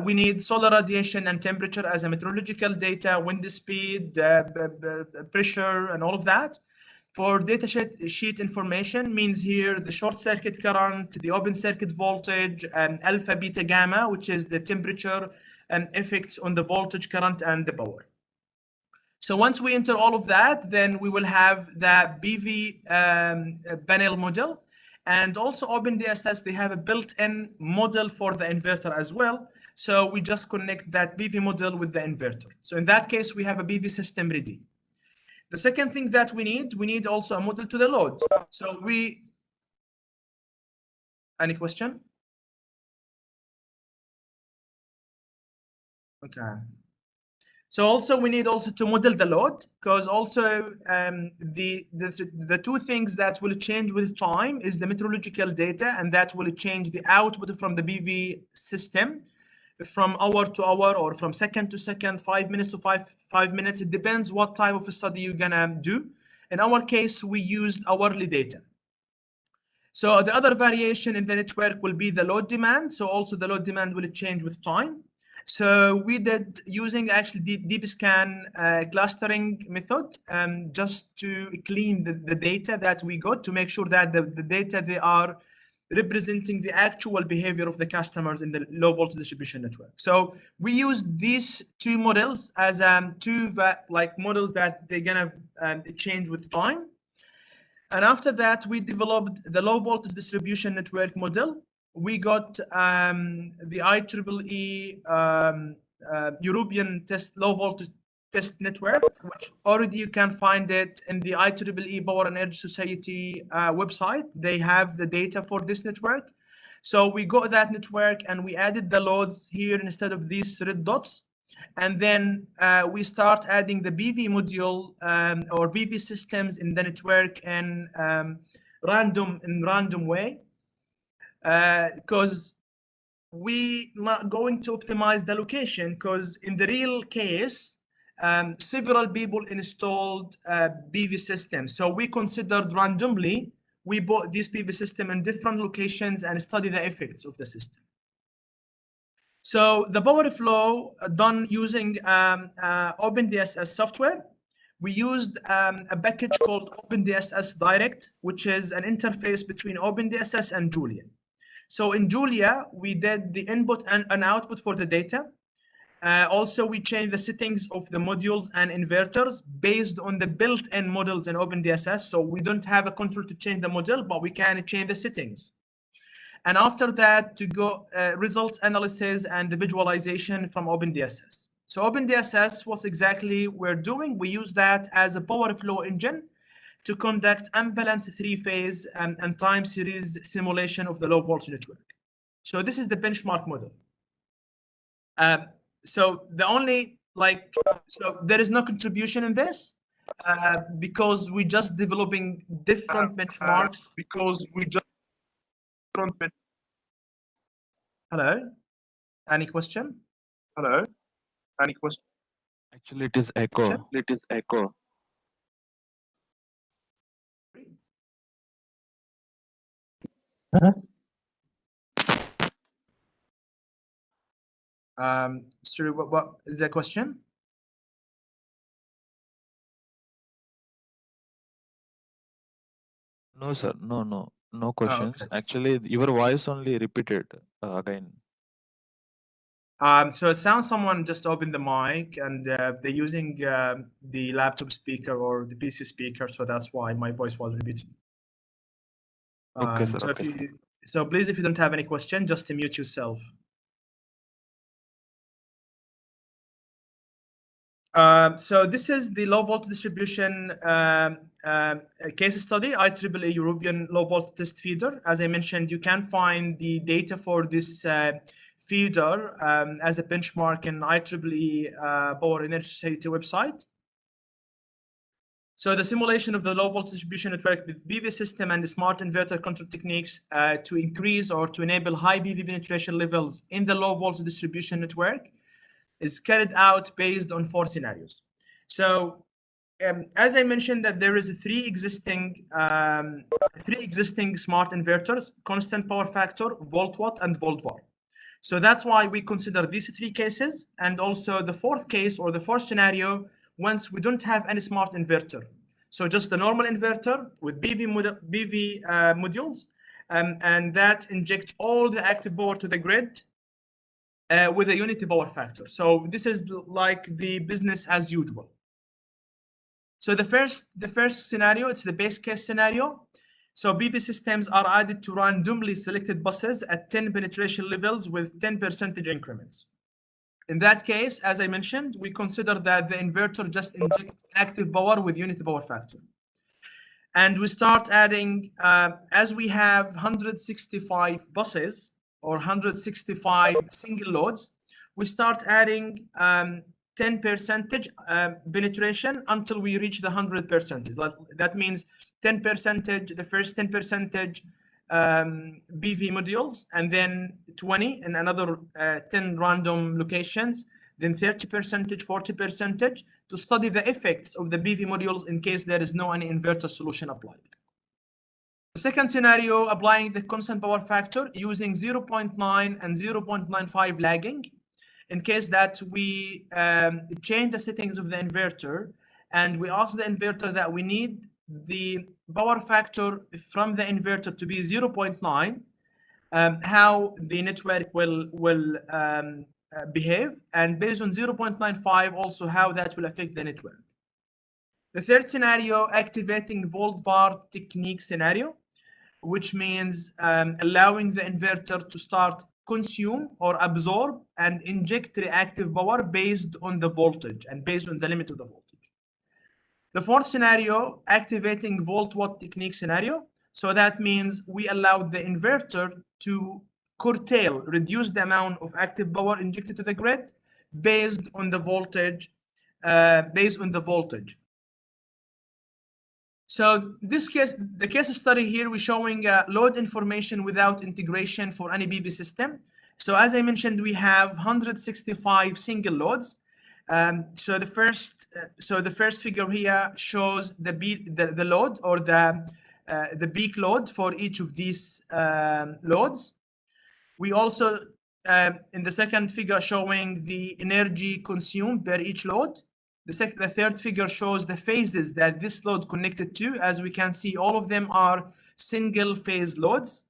We need solar radiation and temperature as a meteorological data, wind speed, pressure, and all of that. For datasheet information means here the short circuit current, the open circuit voltage, and alpha, beta, gamma, which is the temperature and effects on the voltage, current, and the power. So once we enter all of that, then we will have the PV panel model. And also OpenDSS, they have a built-in model for the inverter as well. So we just connect that PV model with the inverter. So in that case, we have a PV system ready. The second thing that we need also a model to the load. So any question? Okay. So also we need also to model the load, because also the two things that will change with time is the meteorological data, and that will change the output from the PV system from hour to hour or from second to second, 5 minutes to five minutes. It depends what type of a study you're gonna do. In our case, we used hourly data. So the other variation in the network will be the load demand. So also the load demand will change with time. So we did using actually deep scan clustering method just to clean the data that we got to make sure that the data they are representing the actual behavior of the customers in the low voltage distribution network. So we use these two models as two like models that they're gonna change with time. And after that, we developed the low voltage distribution network model. we got the IEEE European low voltage test network, which already you can find it in the IEEE Power and Energy Society website. They have the data for this network. So we got that network and we added the loads here instead of these red dots. And then we start adding the PV module or PV systems in the network in random way, because we not going to optimize the location, because in the real case, several people installed PV systems. So we considered randomly, we bought this PV system in different locations and study the effects of the system. So the power flow done using OpenDSS software. We used a package called OpenDSS Direct, which is an interface between OpenDSS and Julia. So in Julia, we did the input and output for the data. Also, we changed the settings of the modules and inverters based on the built-in models in OpenDSS. So we don't have a control to change the model, but we can change the settings. And after that, to go results analysis and the visualization from OpenDSS. So OpenDSS, what exactly we're doing, we use that as a power flow engine to conduct unbalanced three-phase and time series simulation of the low voltage network. So this is the benchmark model. So the only so there is no contribution in this because we're just developing different benchmarks. Hello? Any question? Hello? Any question? Actually, it is echo. It is echo. Sorry, what is the question? No, sir. No questions. okay. Actually, your voice only repeated again. So it sounds someone just opened the mic and they're using the laptop speaker or the PC speaker, so that's why my voice was repeated. Okay, sir. So Okay. so please, if you don't have any question, just mute yourself. So this is the low voltage distribution case study, IEEE European low voltage test feeder. As I mentioned, you can find the data for this feeder as a benchmark in IEEE Power Energy Society website. So the simulation of the low voltage distribution network with PV system and the smart inverter control techniques to increase or to enable high PV penetration levels in the low voltage distribution network is carried out based on 4 scenarios. So as I mentioned, that there is three existing smart inverters: constant power factor, volt watt, and volt var. So that's why we consider these 3 cases, and also the 4th case or the 4th scenario once we don't have any smart inverter. So just the normal inverter with PV modules, and that inject all the active power to the grid with a unity power factor. So this is like the business as usual. So the first scenario, it's the base case scenario. So PV systems are added to randomly selected buses at 10 penetration levels with 10% increments. In that case, as I mentioned, we consider that the inverter just injects active power with unity power factor. And we start adding, as we have 165 buses or 165 single loads, we start adding 10% penetration until we reach the 100%. That means 10%, the first 10% PV modules, and then 20 in another 10 random locations, then 30%, 40% to study the effects of the PV modules in case there is no any inverter solution applied. The second scenario, applying the constant power factor using 0.9 and 0.95 lagging, in case that we change the settings of the inverter and we ask the inverter that we need the power factor from the inverter to be 0.9, how the network will behave, and based on 0.95 also how that will affect the network. The third scenario, activating volt var technique scenario. which means allowing the inverter to start consume or absorb and inject reactive power based on the voltage and based on the limit of the voltage. The fourth scenario, activating volt-watt technique scenario. So that means we allow the inverter to curtail, reduce the amount of active power injected to the grid based on the voltage. So this case, the case study here, we're showing load information without integration for any PV system. So as I mentioned, we have 165 single loads. So the first figure here shows the load or the peak load for each of these loads. We also in the second figure showing the energy consumed per each load. The third figure shows the phases that this load connected to. As we can see, all of them are single phase loads.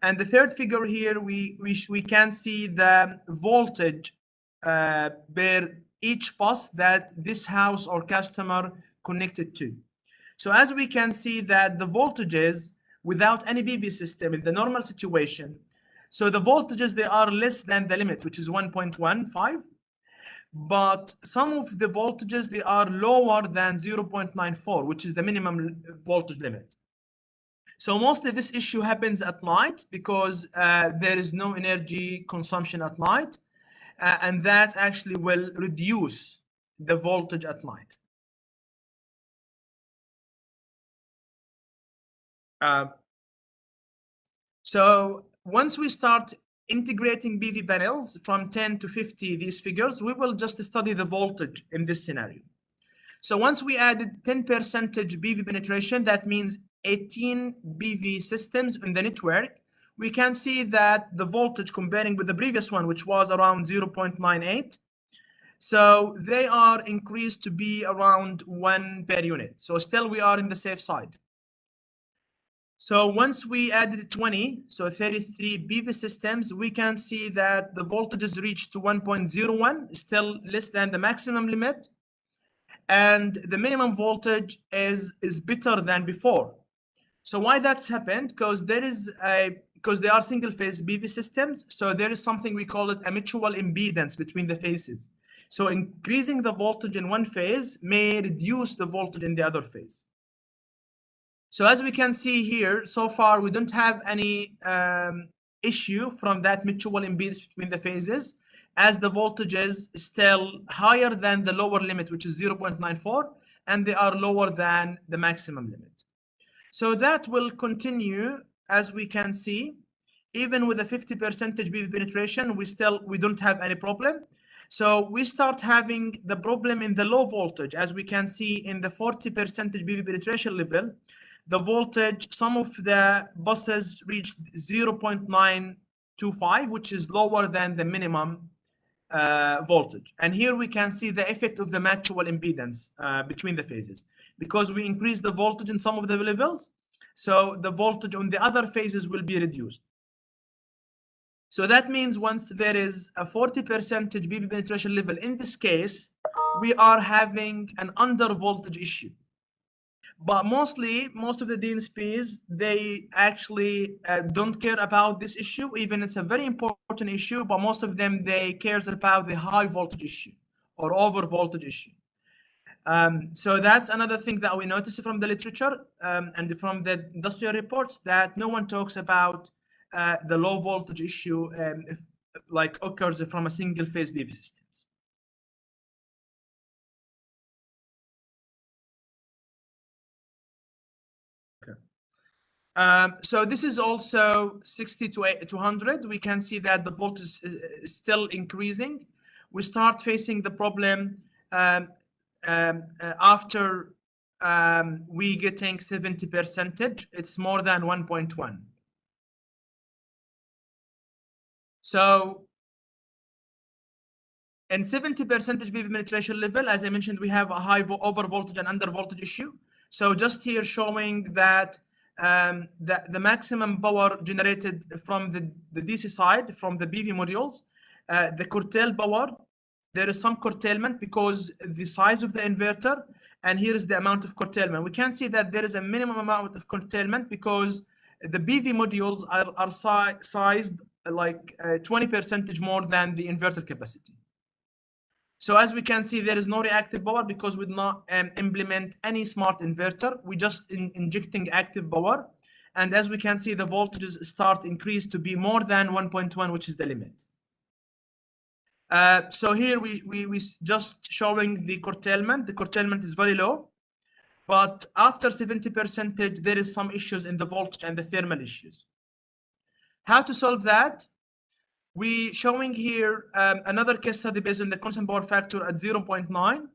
And the third figure here, we can see the voltage per each bus that this house or customer connected to. So as we can see that the voltages without any PV system in the normal situation, so the voltages, they are less than the limit, which is 1.15. But some of the voltages, they are lower than 0.94, which is the minimum voltage limit. So mostly this issue happens at night because there is no energy consumption at night, and that actually will reduce the voltage at night. So once we start integrating PV panels from 10 to 50, these figures, we will just study the voltage in this scenario. So once we added 10% PV penetration, that means 18 PV systems in the network, we can see that the voltage comparing with the previous one, which was around 0.98, so they are increased to be around 1 per unit. So still we are in the safe side. So once we added 20, so 33 PV systems, we can see that the voltages reached to 1.01, still less than the maximum limit. And the minimum voltage is better than before. So why that's happened? Because they are single phase PV systems. So there is something we call it a mutual impedance between the phases. So increasing the voltage in one phase may reduce the voltage in the other phase. So as we can see here, so far we don't have any issue from that mutual impedance between the phases, as the voltage is still higher than the lower limit, which is 0.94, and they are lower than the maximum limit. So that will continue, as we can see, even with a 50% PV penetration, we don't have any problem. So we start having the problem in the low voltage, as we can see in the 40% PV penetration level. The voltage, some of the buses reached 0.925, which is lower than the minimum voltage. And here we can see the effect of the mutual impedance between the phases, because we increase the voltage in some of the levels, so the voltage on the other phases will be reduced. So that means once there is a 40% PV penetration level, in this case, we are having an under voltage issue. But most of the DNSPs, they actually don't care about this issue, even it's a very important issue, but most of them, they cares about the high voltage issue or over voltage issue. So that's another thing that we notice from the literature and from the industrial reports, that no one talks about the low voltage issue if, like, occurs from a single phase PV systems. So this is also 60 to 100. We can see that the voltage is still increasing. We start facing the problem after we getting 70%. It's more than 1.1. So in 70% PV penetration level, as I mentioned, we have a high over voltage and under voltage issue. So just here showing that the maximum power generated from the DC side, from the PV modules, the curtailed power, there is some curtailment because the size of the inverter, and here is the amount of curtailment. We can see that there is a minimum amount of curtailment because the PV modules are sized like 20% more than the inverter capacity. So as we can see, there is no reactive power because we did not implement any smart inverter. We just injecting active power. And as we can see, the voltages start increase to be more than 1.1, which is the limit. So here we just showing the curtailment. The curtailment is very low, but after 70%, there is some issues in the voltage and the thermal issues. How to solve that? We showing here another case study based on the constant power factor at 0.9.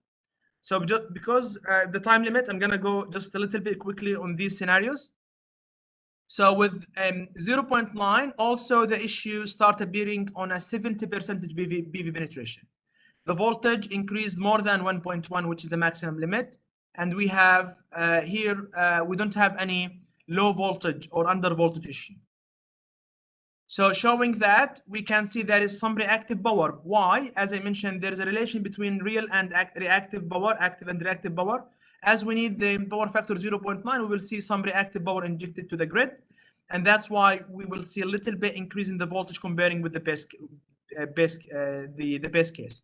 So just because the time limit, I'm gonna go just a little bit quickly on these scenarios. So with 0.9, also the issue start appearing on a 70% PV penetration. The voltage increased more than 1.1, which is the maximum limit. And we have here, we don't have any low voltage or under voltage issue. So showing that, we can see there is some reactive power. Why? As I mentioned, there is a relation between real and reactive power, active and reactive power. As we need the power factor 0.9, we will see some reactive power injected to the grid. And that's why we will see a little bit increase in the voltage comparing with the best case.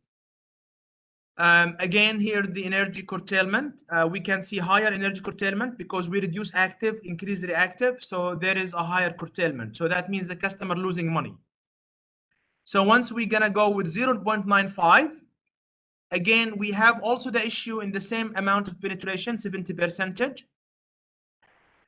Again, here the energy curtailment, we can see higher energy curtailment because we reduce active, increase reactive. So there is a higher curtailment. So that means the customer losing money. So once we're gonna go with 0.95, again, we have also the issue in the same amount of penetration, 70%.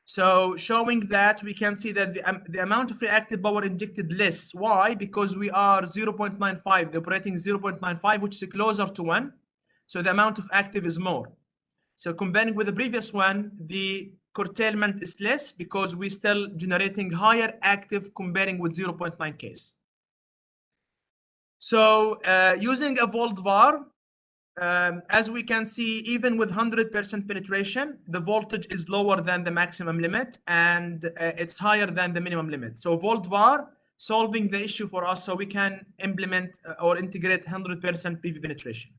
So showing that we can see that the amount of reactive power injected less. Why? Because we are 0.95, the operating 0.95, which is closer to 1. So the amount of active is more. So comparing with the previous one, the curtailment is less because we're still generating higher active comparing with 0.9 case. So using a volt VAR, as we can see, even with 100% penetration, the voltage is lower than the maximum limit and it's higher than the minimum limit. So volt VAR solving the issue for us so we can implement or integrate 100% PV penetration.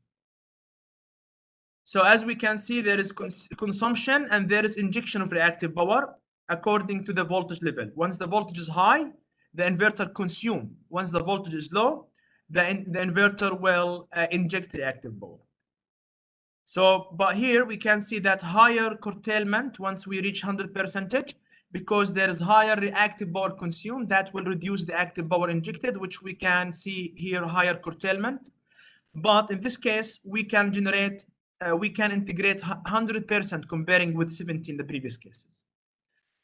So as we can see, there is consumption and there is injection of reactive power according to the voltage level. Once the voltage is high, the inverter consume. Once the voltage is low, the inverter will inject reactive power. So, but here we can see that higher curtailment once we reach 100%, because there is higher reactive power consumed, that will reduce the active power injected, which we can see here higher curtailment. But in this case, we can generate, we can integrate 100% comparing with 70 in the previous cases.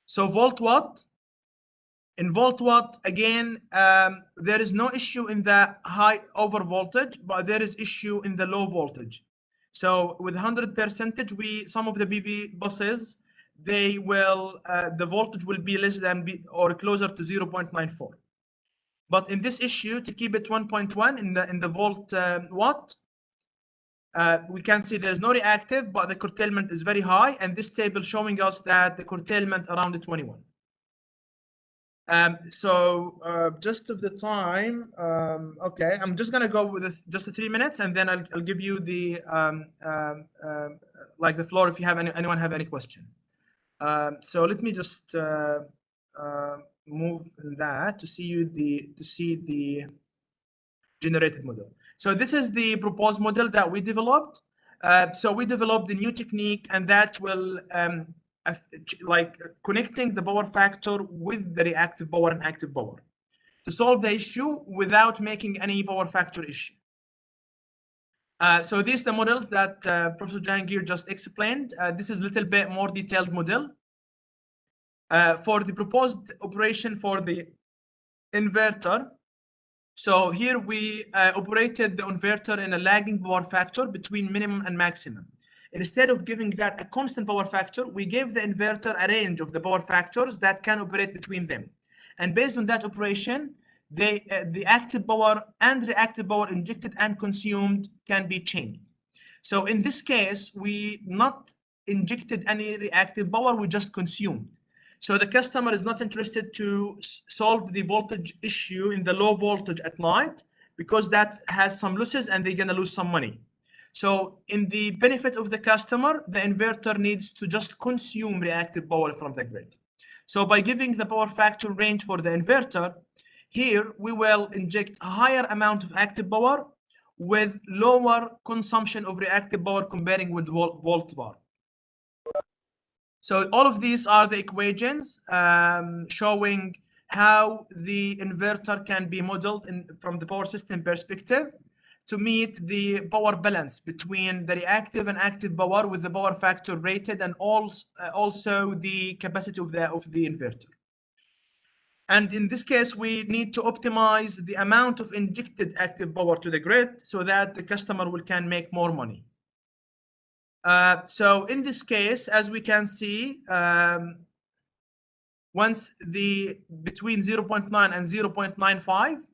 So volt watt. In volt watt, again, there is no issue in the high over voltage, but there is issue in the low voltage. So with 100%, some of the PV buses, they will, the voltage will be less than or closer to 0.94. But in this issue, to keep it 1.1 in the volt watt, we can see there's no reactive, but the curtailment is very high. And this table showing us that the curtailment around 21. Just of the time, okay, I'm just gonna go with just the 3 minutes, and then I'll give you the like the floor if you have anyone have any question. So let me just move in that to see the generated model. So this is the proposed model that we developed. So we developed a new technique, and that will like connecting the power factor with the reactive power and active power to solve the issue without making any power factor issue. So these are the models that Professor Jahangir just explained. This is a little bit more detailed model. For the proposed operation for the inverter, so here we operated the inverter in a lagging power factor between minimum and maximum. Instead of giving that a constant power factor, we gave the inverter a range of the power factors that can operate between them. And based on that operation, the active power and reactive power injected and consumed can be changed. So in this case, we not injected any reactive power, we just consumed. So the customer is not interested to solve the voltage issue in the low voltage at night because that has some losses and they're gonna lose some money. So in the benefit of the customer, the inverter needs to just consume reactive power from the grid. So by giving the power factor range for the inverter, here we will inject a higher amount of active power with lower consumption of reactive power comparing with volt var. So all of these are the equations showing how the inverter can be modeled from the power system perspective to meet the power balance between the reactive and active power with the power factor rated, and also the capacity of the inverter. And in this case, we need to optimize the amount of injected active power to the grid so that the customer can make more money. So in this case, as we can see, once between 0.9 and 0.95,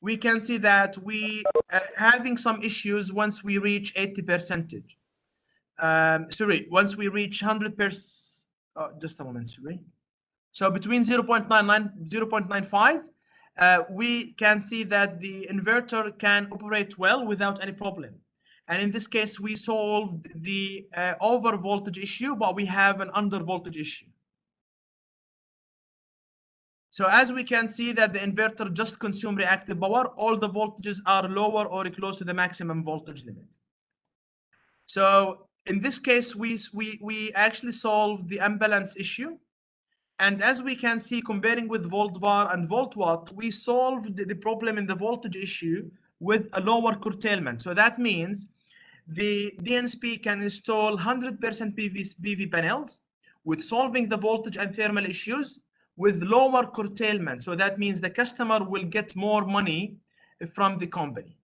we can see that we are having some issues once we reach 80%. Once we reach 100%, just a moment, sorry. So between 0.99, 0.95, we can see that the inverter can operate well without any problem. And in this case, we solved the over voltage issue, but we have an under voltage issue. So as we can see that the inverter just consumes reactive power, all the voltages are lower or close to the maximum voltage limit. So in this case, we actually solved the imbalance issue. And as we can see, comparing with volt var and volt watt, we solved the problem in the voltage issue with a lower curtailment. So that means the DNSP can install 100% PV panels with solving the voltage and thermal issues with lower curtailment. So that means the customer will get more money from the company.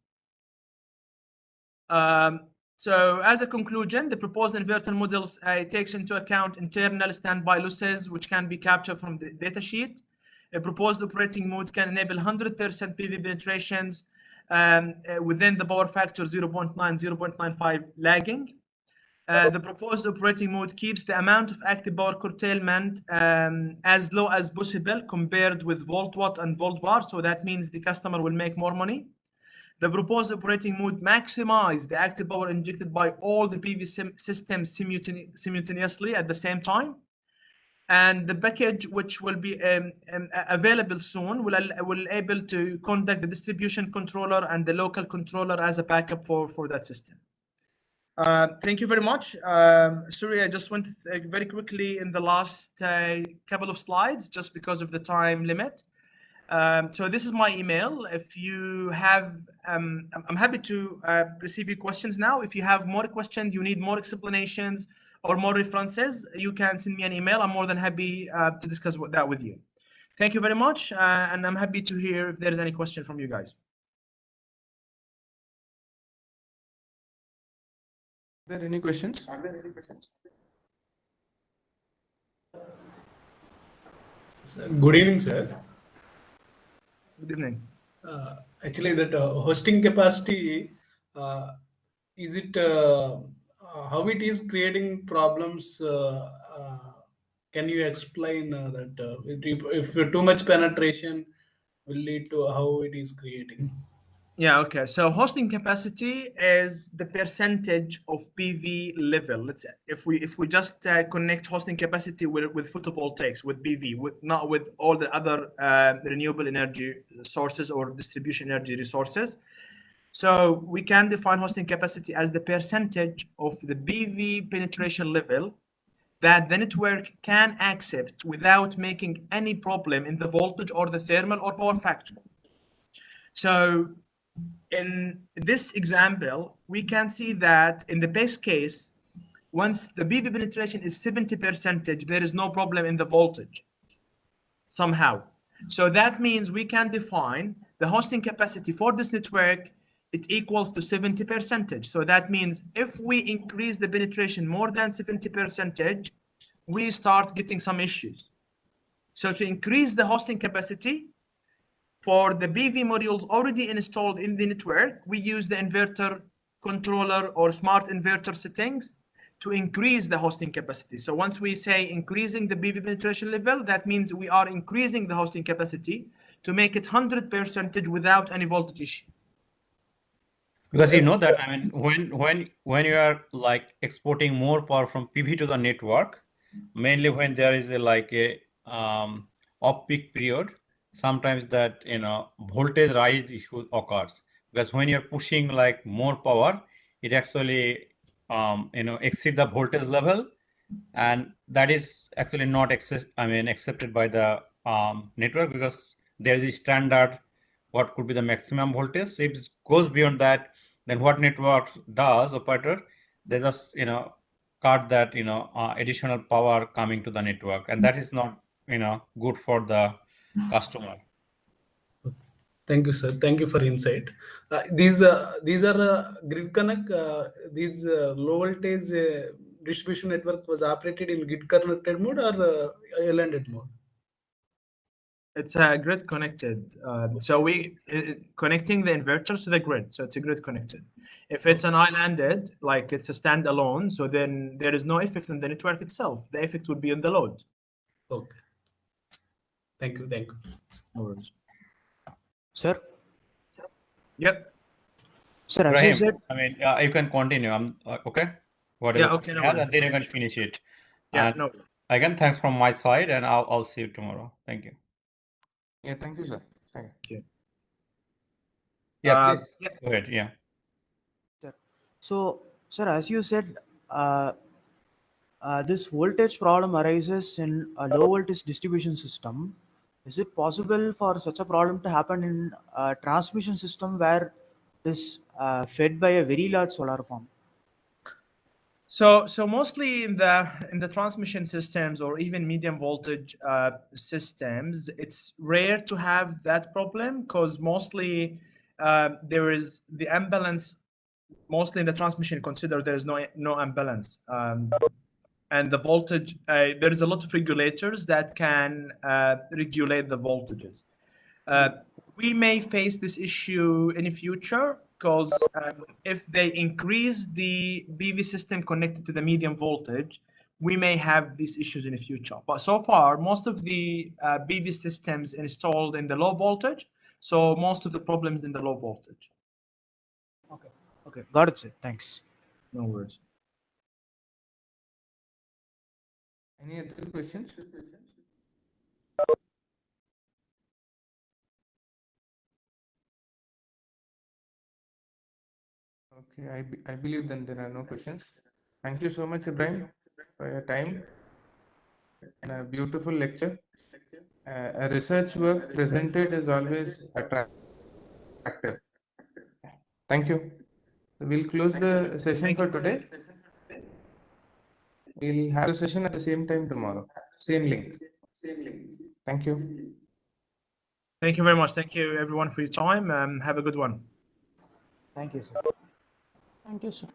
So as a conclusion, the proposed inverter models takes into account internal standby losses, which can be captured from the datasheet. A proposed operating mode can enable 100% PV penetrations within the power factor 0.9, 0.95 lagging. The proposed operating mode keeps the amount of active power curtailment as low as possible compared with volt watt and volt var. So that means the customer will make more money. The proposed operating mode maximizes the active power injected by all the PV systems simultaneously at the same time. And the package, which will be available soon, will able to contact the distribution controller and the local controller as a backup for that system. Thank you very much. Sorry, I just went very quickly in the last couple of slides just because of the time limit. So this is my email. If you have, I'm happy to receive your questions now. If you have more questions, you need more explanations or more references, you can send me an email. I'm more than happy to discuss that with you. Thank you very much. And I'm happy to hear if there's any question from you guys. Are there any questions? Good evening, sir. Good evening. Actually, that hosting capacity, is it how it is creating problems? Can you explain that if too much penetration will lead to how it is creating? Yeah, okay. So hosting capacity is the percentage of PV level. Let's say if we just connect hosting capacity with photovoltaics, with PV, not with all the other renewable energy sources or distribution energy resources. So we can define hosting capacity as the percentage of the PV penetration level that the network can accept without making any problem in the voltage or the thermal or power factor. So in this example, we can see that in the base case, once the PV penetration is 70%, there is no problem in the voltage somehow. So that means we can define the hosting capacity for this network, it equals to 70%. So that means if we increase the penetration more than 70%, we start getting some issues. So to increase the hosting capacity, for the PV modules already installed in the network, we use the inverter controller or smart inverter settings to increase the hosting capacity. So once we say increasing the PV penetration level, that means we are increasing the hosting capacity to make it 100% without any voltage issue. Because you know that, I mean, when you are like exporting more power from PV to the network, mainly when there is like a off-peak period, sometimes that voltage rise issue occurs, because when you're pushing like more power, it actually exceed the voltage level, and that is actually not accepted by the network, because there is a standard what could be the maximum voltage. So if it goes beyond that, then what network does, operator, they just cut that additional power coming to the network, and that is not good for the customer. Thank you, sir. Thank you for insight. These are grid connect. These low voltage distribution network was operated in grid connected mode or islanded mode. It's a grid connected. So we connecting the inverters to the grid. So it's a grid connected. If it's an islanded, like it's a standalone, so then there is no effect on the network itself. The effect would be on the load. Okay. Thank you. Thank you. No worries. Sir, Yep. sir, as you Ibrahim, said, I mean, you can continue. I'm okay. Whatever Yeah. Okay. you No have, worries. and then you can finish it. Yeah. And No. again, thanks from my side, and I'll see you tomorrow. Thank you. Yeah, thank you, sir. Thank you. Yeah, please Yeah. go ahead. Yeah. sir. So, sir, as you said, uh, this voltage problem arises in a low voltage distribution system. Is it possible for such a problem to happen in a transmission system where it is fed by a very large solar farm? So mostly in the transmission systems or even medium voltage systems, it's rare to have that problem because mostly there is the imbalance. Mostly in the transmission, consider there is no imbalance, and the voltage. There is a lot of regulators that can regulate the voltages. We may face this issue in the future because if they increase the PV system connected to the medium voltage, we may have these issues in the future. But so far, most of the PV systems installed in the low voltage, so most of the problems in the low voltage. Okay. Okay. Got it, sir. Thanks. No worries. Any other questions? Okay, I believe then there are no questions. Thank you so much, Ibrahim, for your time and a beautiful lecture. A research work presented is always attractive. Thank you. We'll close the session for today. We'll have the session at the same time tomorrow. Same link. Thank you. Thank you very much. Thank you everyone for your time. Have a good one. Thank you, sir. Thank you, sir.